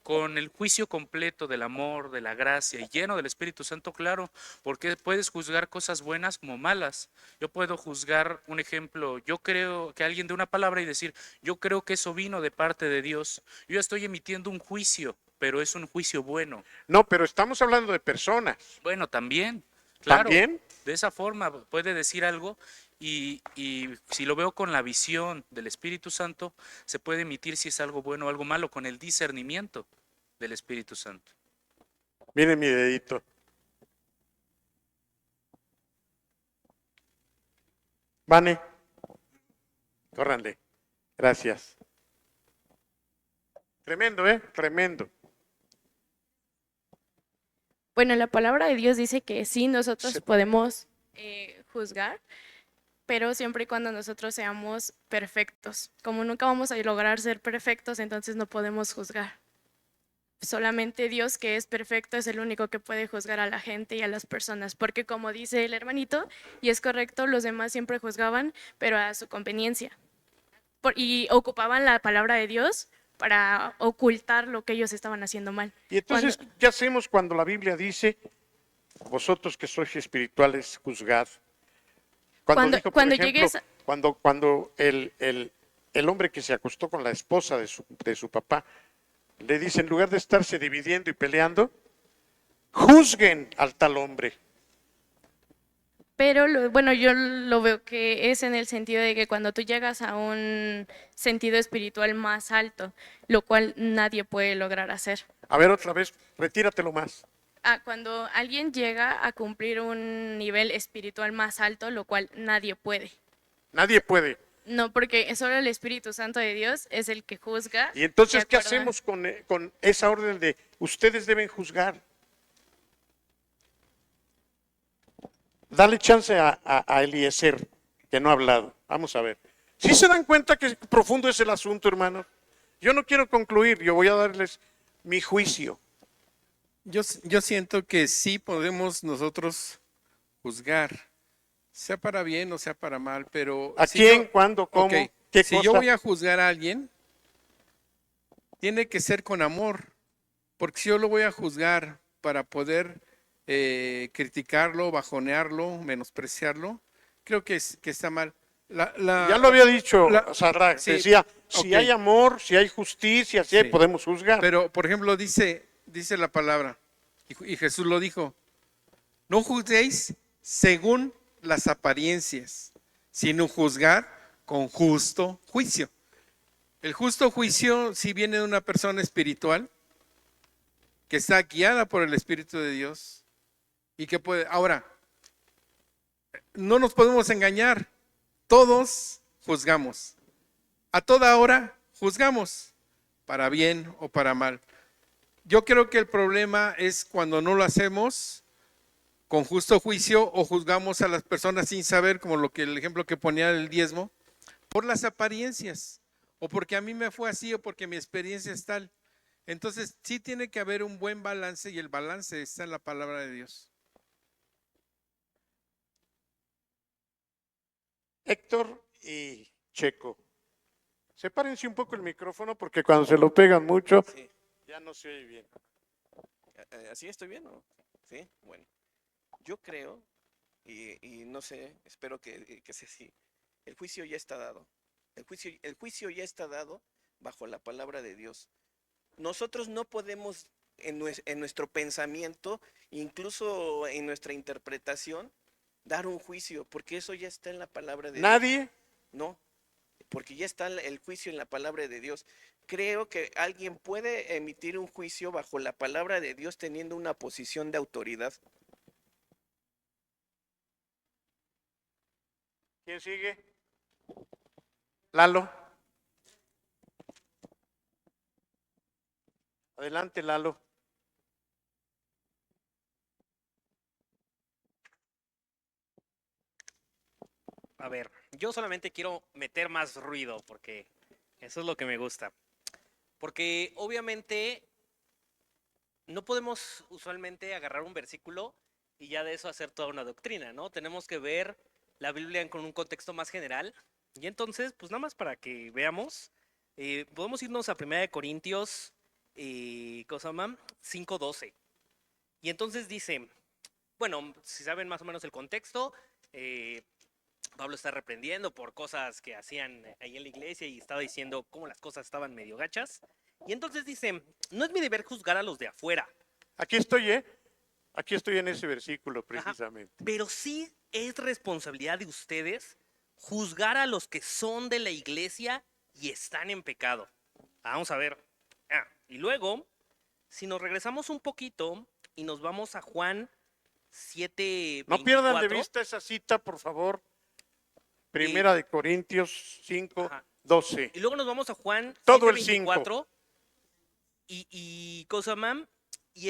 con el juicio completo del amor, de la gracia y lleno del Espíritu Santo, claro, porque puedes juzgar cosas buenas como malas. Yo puedo juzgar, un ejemplo, yo creo que alguien dé una palabra y decir, yo creo que eso vino de parte de Dios. Yo ya estoy emitiendo un juicio, pero es un juicio bueno. No, pero estamos hablando de personas. Bueno, también, claro, ¿También? de esa forma puede decir algo y si lo veo con la visión del Espíritu Santo, se puede emitir si es algo bueno o algo malo con el discernimiento del Espíritu Santo. Miren mi dedito. Vane. Córranle. Gracias. Tremendo, ¿eh? Tremendo. Bueno, la palabra de Dios dice que sí, nosotros Sí. podemos juzgar, pero siempre y cuando nosotros seamos perfectos. Como nunca vamos a lograr ser perfectos, entonces no podemos juzgar. Solamente Dios, que es perfecto, es el único que puede juzgar a la gente y a las personas, porque como dice el hermanito, y es correcto, los demás siempre juzgaban, pero a su conveniencia. Y ocupaban la palabra de Dios para ocultar lo que ellos estaban haciendo mal. Y entonces, ¿qué hacemos cuando la Biblia dice, vosotros que sois espirituales, juzgad? Cuando Dijo, por ejemplo, llegues a- cuando el hombre que se acostó con la esposa de su papá, le dice, en lugar de estarse dividiendo y peleando, juzguen al tal hombre. Pero bueno, yo lo veo que es en el sentido de que cuando tú llegas a un sentido espiritual más alto, lo cual nadie puede lograr hacer. A ver, otra vez, retíratelo más. Cuando alguien llega a cumplir un nivel espiritual más alto, lo cual nadie puede. Nadie puede. No, porque solo el Espíritu Santo de Dios es el que juzga. Y entonces, de ¿qué acuerdo a- hacemos con esa orden de ustedes deben juzgar? Dale chance a Eliezer, que no ha hablado. Vamos a ver. ¿Sí se dan cuenta que profundo es el asunto, hermanos? Yo no quiero concluir, yo voy a darles mi juicio. Yo siento que sí podemos nosotros juzgar, sea para bien o sea para mal, pero... ¿A si quién, yo- cuándo, cómo, ok, qué si cosa? yo voy a juzgar a alguien, tiene que ser con amor, porque si yo lo voy a juzgar para poder criticarlo, bajonearlo, menospreciarlo, creo que está mal. Ya lo había dicho Sarra, sí, decía, si ok. hay amor, si hay justicia, si hay, Sí. podemos juzgar. Pero, por ejemplo, dice la palabra, y Jesús lo dijo, no juzguéis según las apariencias, sino juzgar con justo juicio. El justo juicio sí viene de una persona espiritual que está guiada por el Espíritu de Dios y que puede... Ahora, no nos podemos engañar, todos juzgamos. A toda hora juzgamos, para bien o para mal. Yo creo que el problema es cuando no lo hacemos con justo juicio o juzgamos a las personas sin saber, como el ejemplo que ponía el diezmo, por las apariencias, o porque a mí me fue así o porque mi experiencia es tal. Entonces sí tiene que haber un buen balance y el balance está en la palabra de Dios. Héctor y Checo, sepárense un poco el micrófono porque cuando se lo pegan mucho, Sí. ya no se oye bien. ¿Así estoy bien o? Sí, bueno. Yo creo, y no sé, espero que sea así, el juicio ya está dado. El juicio ya está dado bajo la palabra de Dios. Nosotros no podemos en nuestro pensamiento, incluso en nuestra interpretación, dar un juicio, porque eso ya está en la palabra de Dios. Nadie. No, porque ya está el juicio en la palabra de Dios. Creo que alguien puede emitir un juicio bajo la palabra de Dios teniendo una posición de autoridad. ¿Quién sigue? Lalo. Adelante, Lalo. A ver, yo solamente quiero meter más ruido porque eso es lo que me gusta. Porque obviamente no podemos usualmente agarrar un versículo y ya de eso hacer toda una doctrina, ¿no? Tenemos que ver la Biblia con un contexto más general. Y entonces, pues nada más para que veamos, podemos irnos a 1 Corintios 5:12. Y entonces dice, bueno, si saben más o menos el contexto, Pablo está reprendiendo por cosas que hacían ahí en la iglesia y estaba diciendo cómo las cosas estaban medio gachas. Y entonces dice, no es mi deber juzgar a los de afuera. Aquí estoy, ¿eh? Aquí estoy en ese versículo precisamente. Ajá, pero sí es responsabilidad de ustedes juzgar a los que son de la iglesia y están en pecado. Vamos a ver. Y luego, si nos regresamos un poquito y nos vamos a Juan 7:24. No pierdan de vista esa cita, por favor. Primera de Corintios 5:12. Y luego nos vamos a Juan todo el 7:24. Y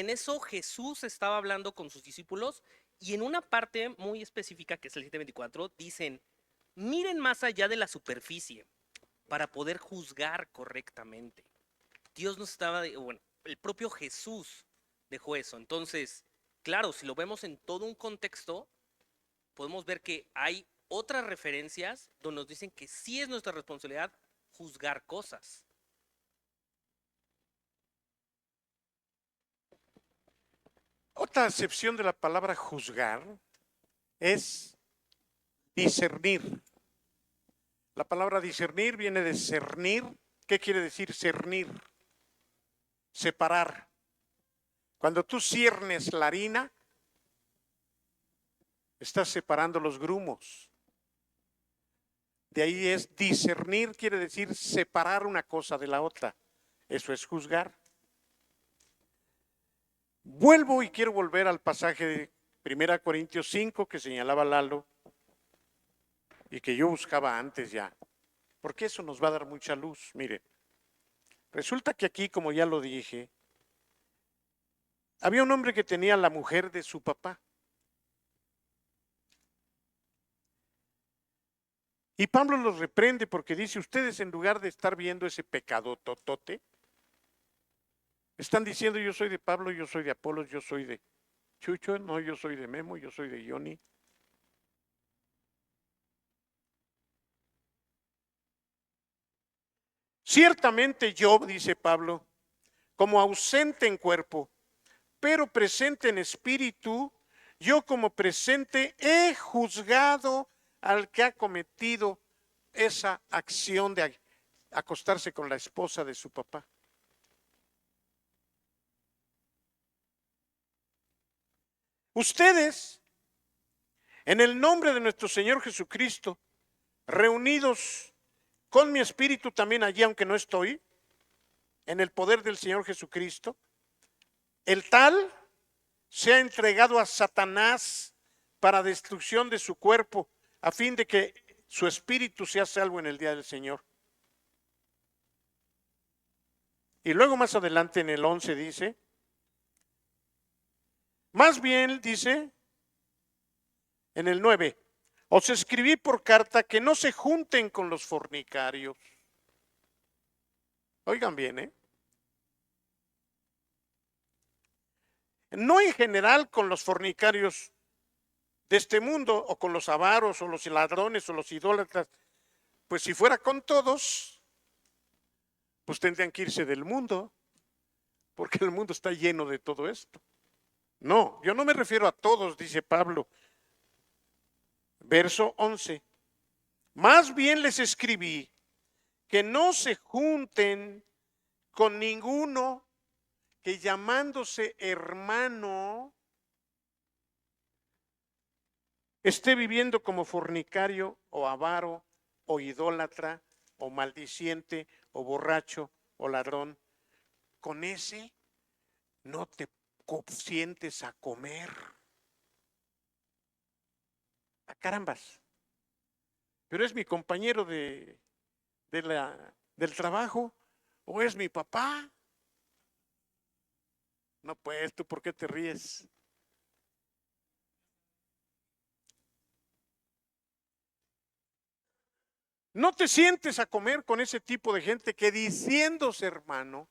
en eso Jesús estaba hablando con sus discípulos y en una parte muy específica, que es el 7:24, dicen, miren más allá de la superficie para poder juzgar correctamente. Dios nos estaba, bueno, el propio Jesús dejó eso. Entonces, claro, si lo vemos en todo un contexto, podemos ver que hay otras referencias donde nos dicen que sí es nuestra responsabilidad juzgar cosas. Otra acepción de la palabra juzgar es discernir. La palabra discernir viene de cernir. ¿Qué quiere decir cernir? Separar. Cuando tú ciernes la harina, estás separando los grumos. De ahí es discernir, quiere decir separar una cosa de la otra. Eso es juzgar. Vuelvo y quiero volver al pasaje de 1 Corintios 5 que señalaba Lalo y que yo buscaba antes ya, porque eso nos va a dar mucha luz. Mire, resulta que aquí, como ya lo dije, había un hombre que tenía la mujer de su papá. Y Pablo los reprende porque dice, ustedes en lugar de estar viendo ese pecado totote, están diciendo yo soy de Pablo, yo soy de Apolos, yo soy de Chucho, no, yo soy de Memo, yo soy de Johnny. Ciertamente yo, dice Pablo, como ausente en cuerpo, pero presente en espíritu, yo como presente he juzgado al que ha cometido esa acción de acostarse con la esposa de su papá. Ustedes, en el nombre de nuestro Señor Jesucristo, reunidos con mi espíritu también allí, aunque no estoy, en el poder del Señor Jesucristo, el tal se ha entregado a Satanás para destrucción de su cuerpo, a fin de que su espíritu sea salvo en el día del Señor. Y luego más adelante en el 11 dice, más bien dice, en el 9, os escribí por carta que no se junten con los fornicarios. Oigan bien, ¿eh? No en general con los fornicarios de este mundo, o con los avaros, o los ladrones, o los idólatras. Pues si fuera con todos, pues tendrían que irse del mundo, porque el mundo está lleno de todo esto. No, yo no me refiero a todos, dice Pablo. Verso 11. Más bien les escribí que no se junten con ninguno que llamándose hermano esté viviendo como fornicario o avaro o idólatra o maldiciente o borracho o ladrón, con ese no te sientes a comer. A carambas. Pero es mi compañero del trabajo o es mi papá. No, pues, ¿tú por qué te ríes? No te sientes a comer con ese tipo de gente que diciéndose hermano,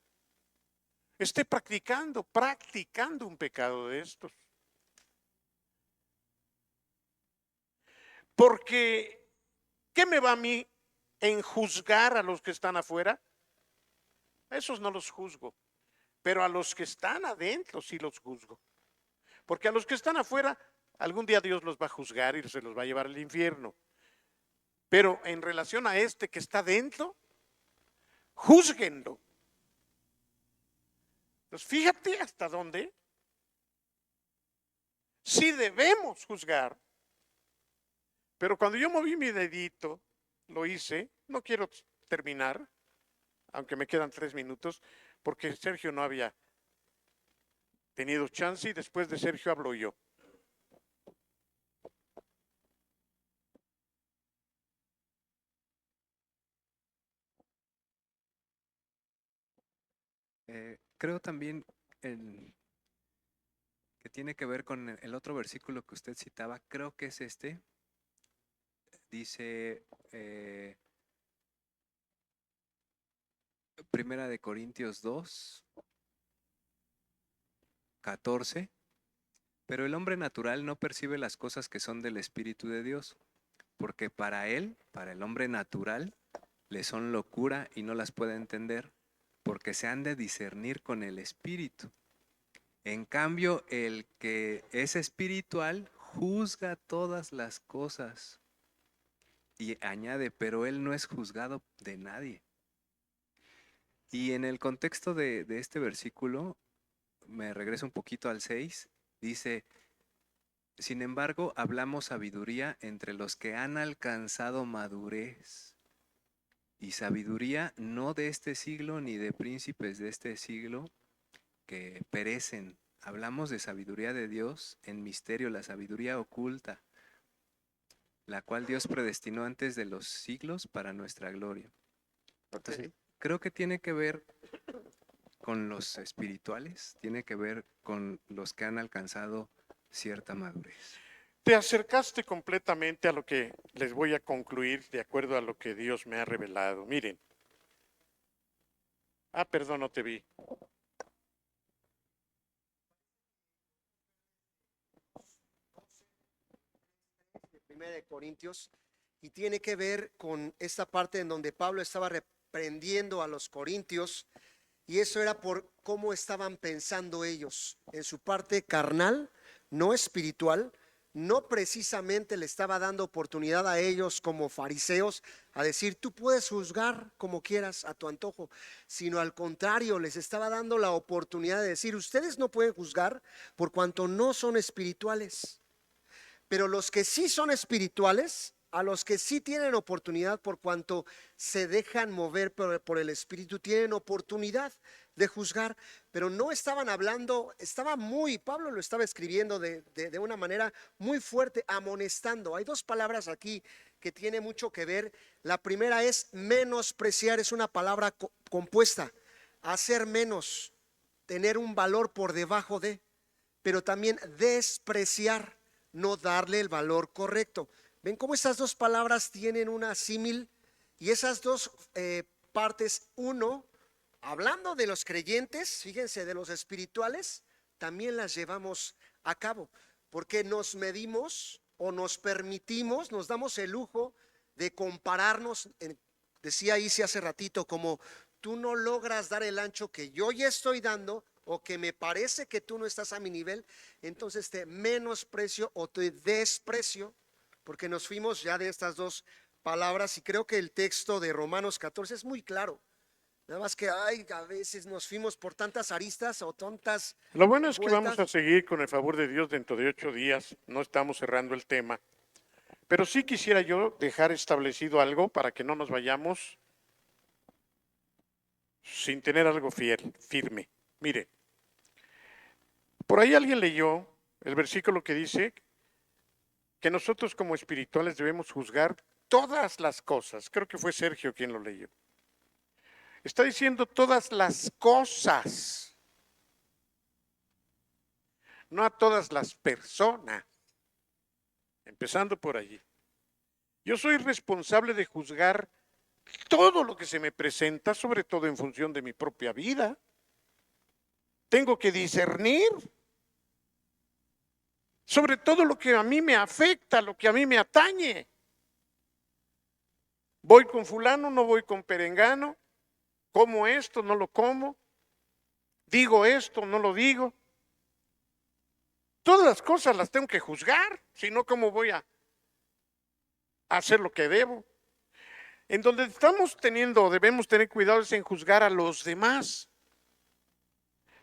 esté practicando un pecado de estos. Porque, ¿qué me va a mí en juzgar a los que están afuera? A esos no los juzgo, pero a los que están adentro sí los juzgo. Porque a los que están afuera, algún día Dios los va a juzgar y se los va a llevar al infierno. Pero en relación a este que está dentro, júzguenlo. Entonces, fíjate hasta dónde sí debemos juzgar. Pero cuando yo moví mi dedito, lo hice, no quiero terminar, aunque me quedan 3 minutos, porque Sergio no había tenido chance y después de Sergio hablo yo. Creo también que tiene que ver con el otro versículo que usted citaba, creo que es este. Dice Primera de Corintios 2, 14. Pero el hombre natural no percibe las cosas que son del Espíritu de Dios, porque para él, para el hombre natural, le son locura y no las puede entender, porque se han de discernir con el Espíritu. En cambio, el que es espiritual juzga todas las cosas. Y añade, pero él no es juzgado de nadie. Y en el contexto de este versículo, me regreso un poquito al 6, dice, sin embargo, hablamos sabiduría entre los que han alcanzado madurez. Y sabiduría no de este siglo ni de príncipes de este siglo que perecen. Hablamos de sabiduría de Dios en misterio, la sabiduría oculta, la cual Dios predestinó antes de los siglos para nuestra gloria. Entonces, creo que tiene que ver con los espirituales, tiene que ver con los que han alcanzado cierta madurez. Te acercaste completamente a lo que les voy a concluir de acuerdo a lo que Dios me ha revelado. Miren. Perdón, no te vi. Primera de Corintios, y tiene que ver con esta parte en donde Pablo estaba reprendiendo a los corintios, y eso era por cómo estaban pensando ellos en su parte carnal, no espiritual. No precisamente le estaba dando oportunidad a ellos como fariseos a decir, tú puedes juzgar como quieras a tu antojo, sino al contrario, les estaba dando la oportunidad de decir, ustedes no pueden juzgar por cuanto no son espirituales. Pero los que sí son espirituales, a los que sí tienen oportunidad por cuanto se dejan mover por el Espíritu, tienen oportunidad de juzgar, pero no estaban hablando, Pablo lo estaba escribiendo de una manera muy fuerte, amonestando. Hay 2 palabras aquí que tiene mucho que ver. La primera es menospreciar, es una palabra compuesta, hacer menos, tener un valor por debajo de, pero también despreciar, no darle el valor correcto. ¿Ven cómo estas 2 palabras tienen una símil? Y esas 2 partes, uno, hablando de los creyentes, fíjense, de los espirituales, también las llevamos a cabo, porque nos medimos o nos permitimos, nos damos el lujo de compararnos. Decía Isi hace ratito, como tú no logras dar el ancho que yo ya estoy dando, o que me parece que tú no estás a mi nivel, entonces te menosprecio o te desprecio, porque nos fuimos ya de estas 2 palabras, y creo que el texto de Romanos 14 es muy claro. Nada más que, ay, a veces nos fuimos por tantas aristas o tontas. Lo bueno es que vamos a vueltas. seguir con el favor de Dios dentro de 8 días. No estamos cerrando el tema. Pero sí quisiera yo dejar establecido algo para que no nos vayamos sin tener algo firme. Mire, por ahí alguien leyó el versículo que dice que nosotros como espirituales debemos juzgar todas las cosas. Creo que fue Sergio quien lo leyó. Está diciendo todas las cosas, no a todas las personas, empezando por allí. Yo soy responsable de juzgar todo lo que se me presenta, sobre todo en función de mi propia vida. Tengo que discernir sobre todo lo que a mí me afecta, lo que a mí me atañe. Voy con fulano, no voy con perengano, como esto, no lo como, digo esto, no lo digo. Todas las cosas las tengo que juzgar, si no, ¿cómo voy a hacer lo que debo? En donde debemos tener cuidado es en juzgar a los demás.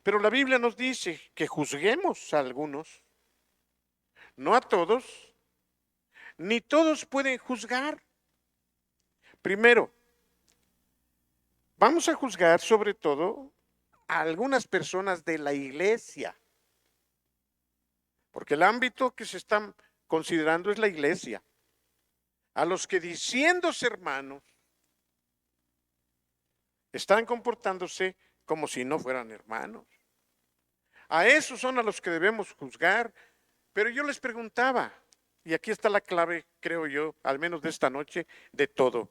Pero la Biblia nos dice que juzguemos a algunos, no a todos, ni todos pueden juzgar. Primero, vamos a juzgar sobre todo a algunas personas de la iglesia, porque el ámbito que se están considerando es la iglesia. A los que diciéndose hermanos, están comportándose como si no fueran hermanos. A esos son a los que debemos juzgar. Pero yo les preguntaba, y aquí está la clave, creo yo, al menos de esta noche, de todo.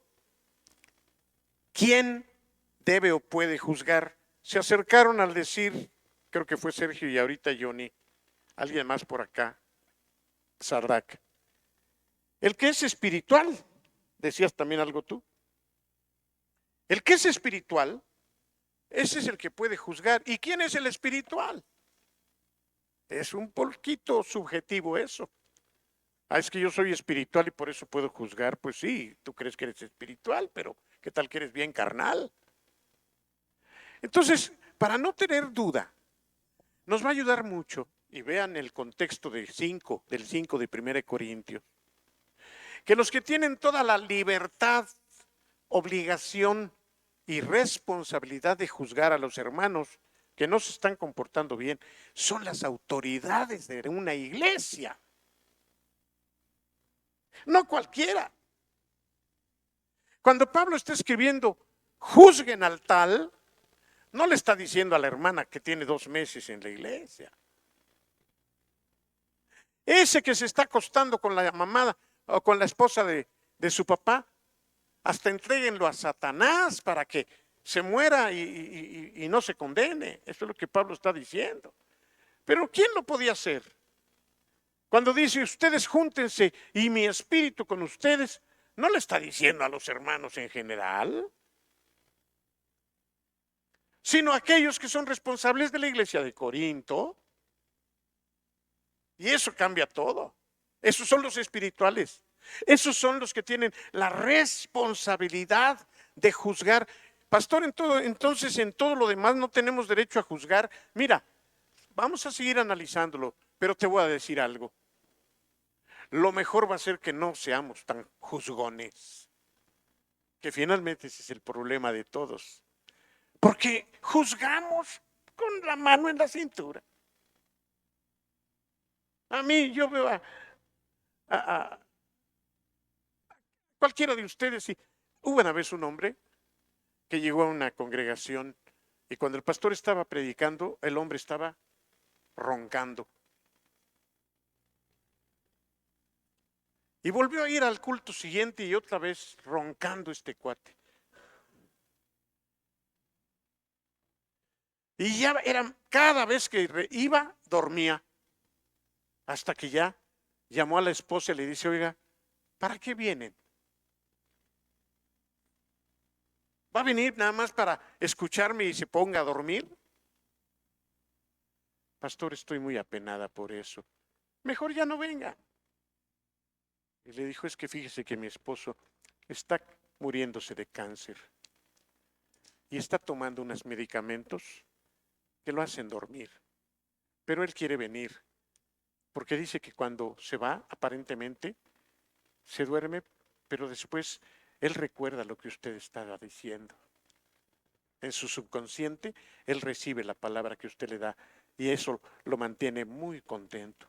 ¿Quién debe o puede juzgar? Se acercaron al decir, creo que fue Sergio y ahorita Johnny, alguien más por acá, Sardak. El que es espiritual, decías también algo tú. El que es espiritual, ese es el que puede juzgar. ¿Y quién es el espiritual? Es un poquito subjetivo eso. Es que yo soy espiritual y por eso puedo juzgar. Pues sí, tú crees que eres espiritual, pero ¿qué tal que eres bien carnal? Entonces, para no tener duda, nos va a ayudar mucho, y vean el contexto del 5 de 1 Corintios, que los que tienen toda la libertad, obligación y responsabilidad de juzgar a los hermanos que no se están comportando bien, son las autoridades de una iglesia. No cualquiera. Cuando Pablo está escribiendo, juzguen al tal, no le está diciendo a la hermana que tiene 2 meses en la iglesia. Ese que se está acostando con la mamá o con la esposa de su papá, hasta entréguenlo a Satanás para que se muera y no se condene. Eso es lo que Pablo está diciendo. Pero ¿quién lo podía hacer? Cuando dice ustedes júntense y mi espíritu con ustedes, no le está diciendo a los hermanos en general, sino a aquellos que son responsables de la iglesia de Corinto. Y eso cambia todo. Esos son los espirituales. Esos son los que tienen la responsabilidad de juzgar. Pastor, entonces en todo lo demás no tenemos derecho a juzgar. Mira, vamos a seguir analizándolo, pero te voy a decir algo. Lo mejor va a ser que no seamos tan juzgones, que finalmente ese es el problema de todos. Porque juzgamos con la mano en la cintura. A mí, yo veo a cualquiera de ustedes, y hubo una vez un hombre que llegó a una congregación y cuando el pastor estaba predicando, el hombre estaba roncando. Y volvió a ir al culto siguiente y otra vez roncando este cuate. Y ya era, cada vez que iba, dormía. Hasta que ya llamó a la esposa y le dice, oiga, ¿para qué vienen? ¿Va a venir nada más para escucharme y se ponga a dormir? Pastor, estoy muy apenada por eso. Mejor ya no venga. Y le dijo, es que fíjese que mi esposo está muriéndose de cáncer. y está tomando unos medicamentos que lo hacen dormir. Pero él quiere venir, porque dice que cuando se va, aparentemente, se duerme, pero después él recuerda lo que usted estaba diciendo. En su subconsciente, él recibe la palabra que usted le da y eso lo mantiene muy contento.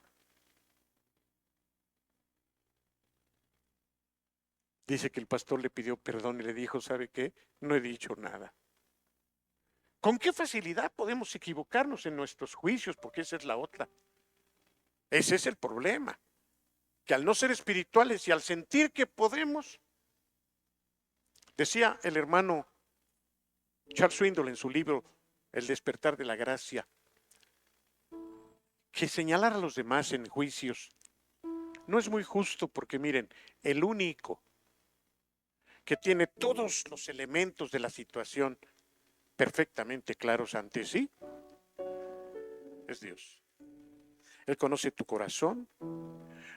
Dice que el pastor le pidió perdón y le dijo, ¿sabe qué? No he dicho nada. ¿Con qué facilidad podemos equivocarnos en nuestros juicios? Porque esa es la otra. Ese es el problema. Que al no ser espirituales y al sentir que podemos, decía el hermano Charles Swindoll en su libro El despertar de la gracia, que señalar a los demás en juicios no es muy justo porque miren, el único que tiene todos los elementos de la situación perfectamente claros ante sí es Dios. Él conoce tu corazón,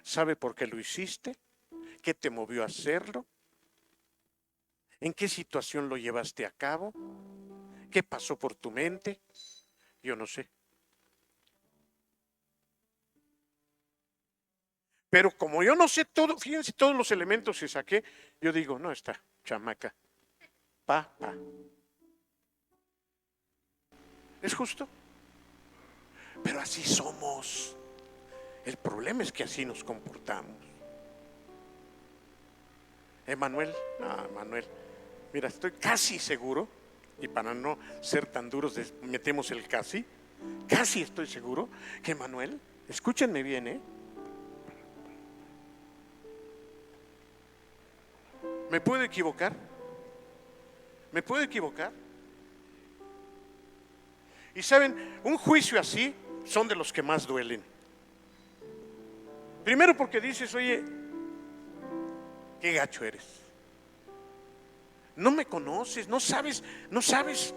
sabe por qué lo hiciste, qué te movió a hacerlo, en qué situación lo llevaste a cabo, qué pasó por tu mente, yo no sé. Pero como yo no sé todo, fíjense todos los elementos que saqué, yo digo, no, esta chamaca, pa. ¿Es justo? Pero así somos. El problema es que así nos comportamos. Emanuel, mira, estoy casi seguro, y para no ser tan duros metemos el casi estoy seguro que Emanuel, escúchenme bien, ¿me puedo equivocar? ¿Me puedo equivocar? Y saben, un juicio así son de los que más duelen. Primero porque dices, oye, qué gacho eres. No me conoces, no sabes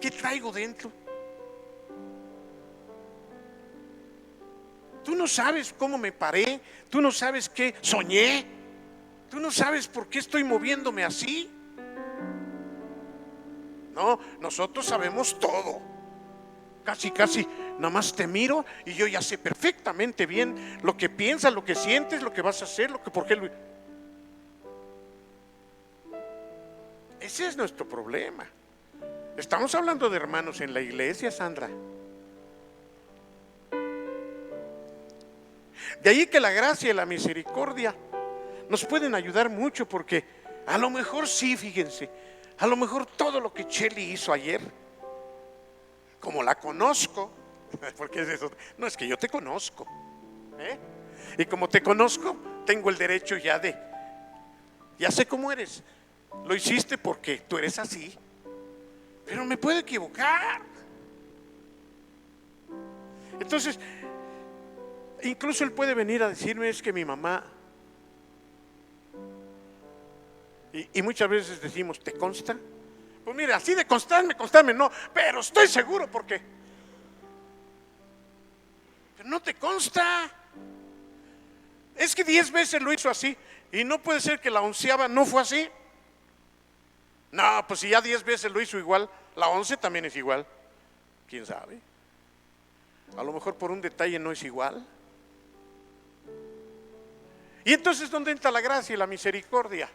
qué traigo dentro. Tú no sabes cómo me paré, tú no sabes qué soñé, tú no sabes por qué estoy moviéndome así. No, nosotros sabemos todo. Casi, nada más te miro y yo ya sé perfectamente bien lo que piensas, lo que sientes, lo que vas a hacer, por qué. Ese es nuestro problema. Estamos hablando de hermanos en la iglesia, Sandra. De ahí que la gracia y la misericordia nos pueden ayudar mucho porque a lo mejor sí, fíjense, a lo mejor todo lo que Cheli hizo ayer, como la conozco, porque es eso, no es que yo te conozco, y como te conozco, tengo el derecho ya sé cómo eres, lo hiciste porque tú eres así, pero me puedo equivocar. Entonces, incluso él puede venir a decirme, es que mi mamá, y muchas veces decimos, ¿te consta? Pues mira, así de constarme no, pero estoy seguro porque no te consta. Es que 10 veces lo hizo así y no puede ser que la 11ª no fue así. No, pues si ya 10 veces lo hizo igual, la 11 también es igual. ¿Quién sabe? A lo mejor por un detalle no es igual. Y entonces, ¿dónde entra la gracia y la misericordia?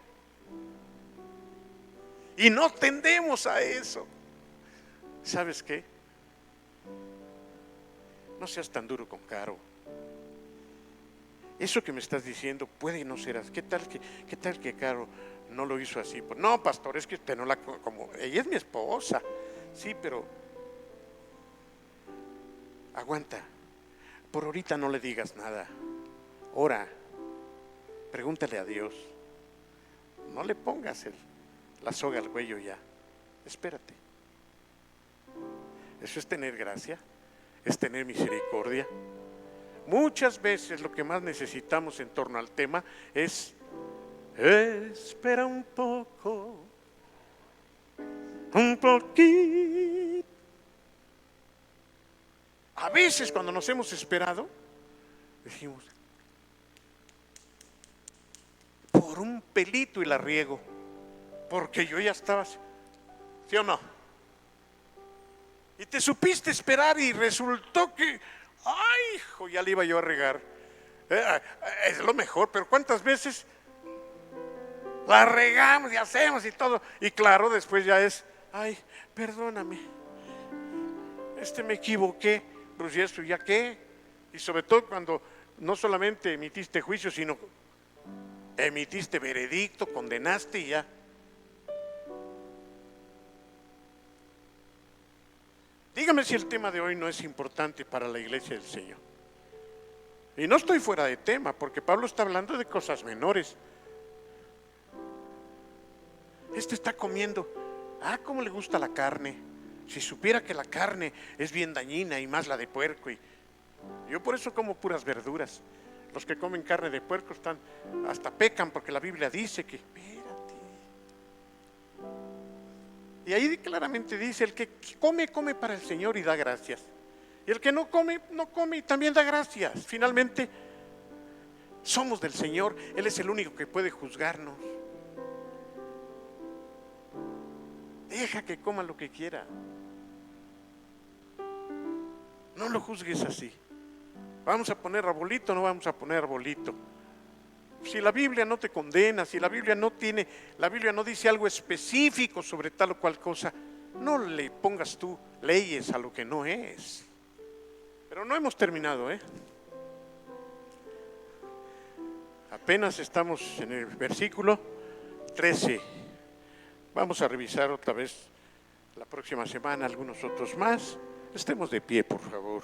Y no tendemos a eso. ¿Sabes qué? No seas tan duro con Caro. Eso que me estás diciendo puede no ser así. ¿Qué tal que Caro no lo hizo así? No, pastor, es que usted no como ella es mi esposa. Sí, pero aguanta. Por ahorita no le digas nada. Ora. Pregúntale a Dios. No le pongas la soga al cuello ya. Espérate. Eso es tener gracia, es tener misericordia. Muchas veces lo que más necesitamos en torno al tema es espera un poco, un poquito. A veces cuando nos hemos esperado, decimos, por un pelito y la riego, porque yo ya estaba, ¿sí o no? Y te supiste esperar y resultó que, ay, hijo, ya le iba yo a regar. Es lo mejor, pero ¿cuántas veces la regamos y hacemos y todo? Y claro, después ya es, ay, perdóname, me equivoqué, pues ¿y esto ya qué? Y sobre todo cuando no solamente emitiste juicio, sino emitiste veredicto, condenaste y ya. Dígame si el tema de hoy no es importante para la iglesia del Señor. Y no estoy fuera de tema, porque Pablo está hablando de cosas menores. Está comiendo, cómo le gusta la carne. Si supiera que la carne es bien dañina y más la de puerco. Y yo por eso como puras verduras. Los que comen carne de puerco hasta pecan, porque la Biblia dice que, espérate. Y ahí claramente dice, el que come, come para el Señor y da gracias. Y el que no come, no come y también da gracias. Finalmente, somos del Señor. Él es el único que puede juzgarnos. Deja que coma lo que quiera. No lo juzgues así. ¿Vamos a poner arbolito o no vamos a poner arbolito? Si la Biblia no te condena, si la Biblia no dice algo específico sobre tal o cual cosa, no le pongas tú leyes a lo que no es. Pero no hemos terminado, Apenas estamos en el versículo 13. Vamos a revisar otra vez la próxima semana algunos otros más. Estemos de pie, por favor.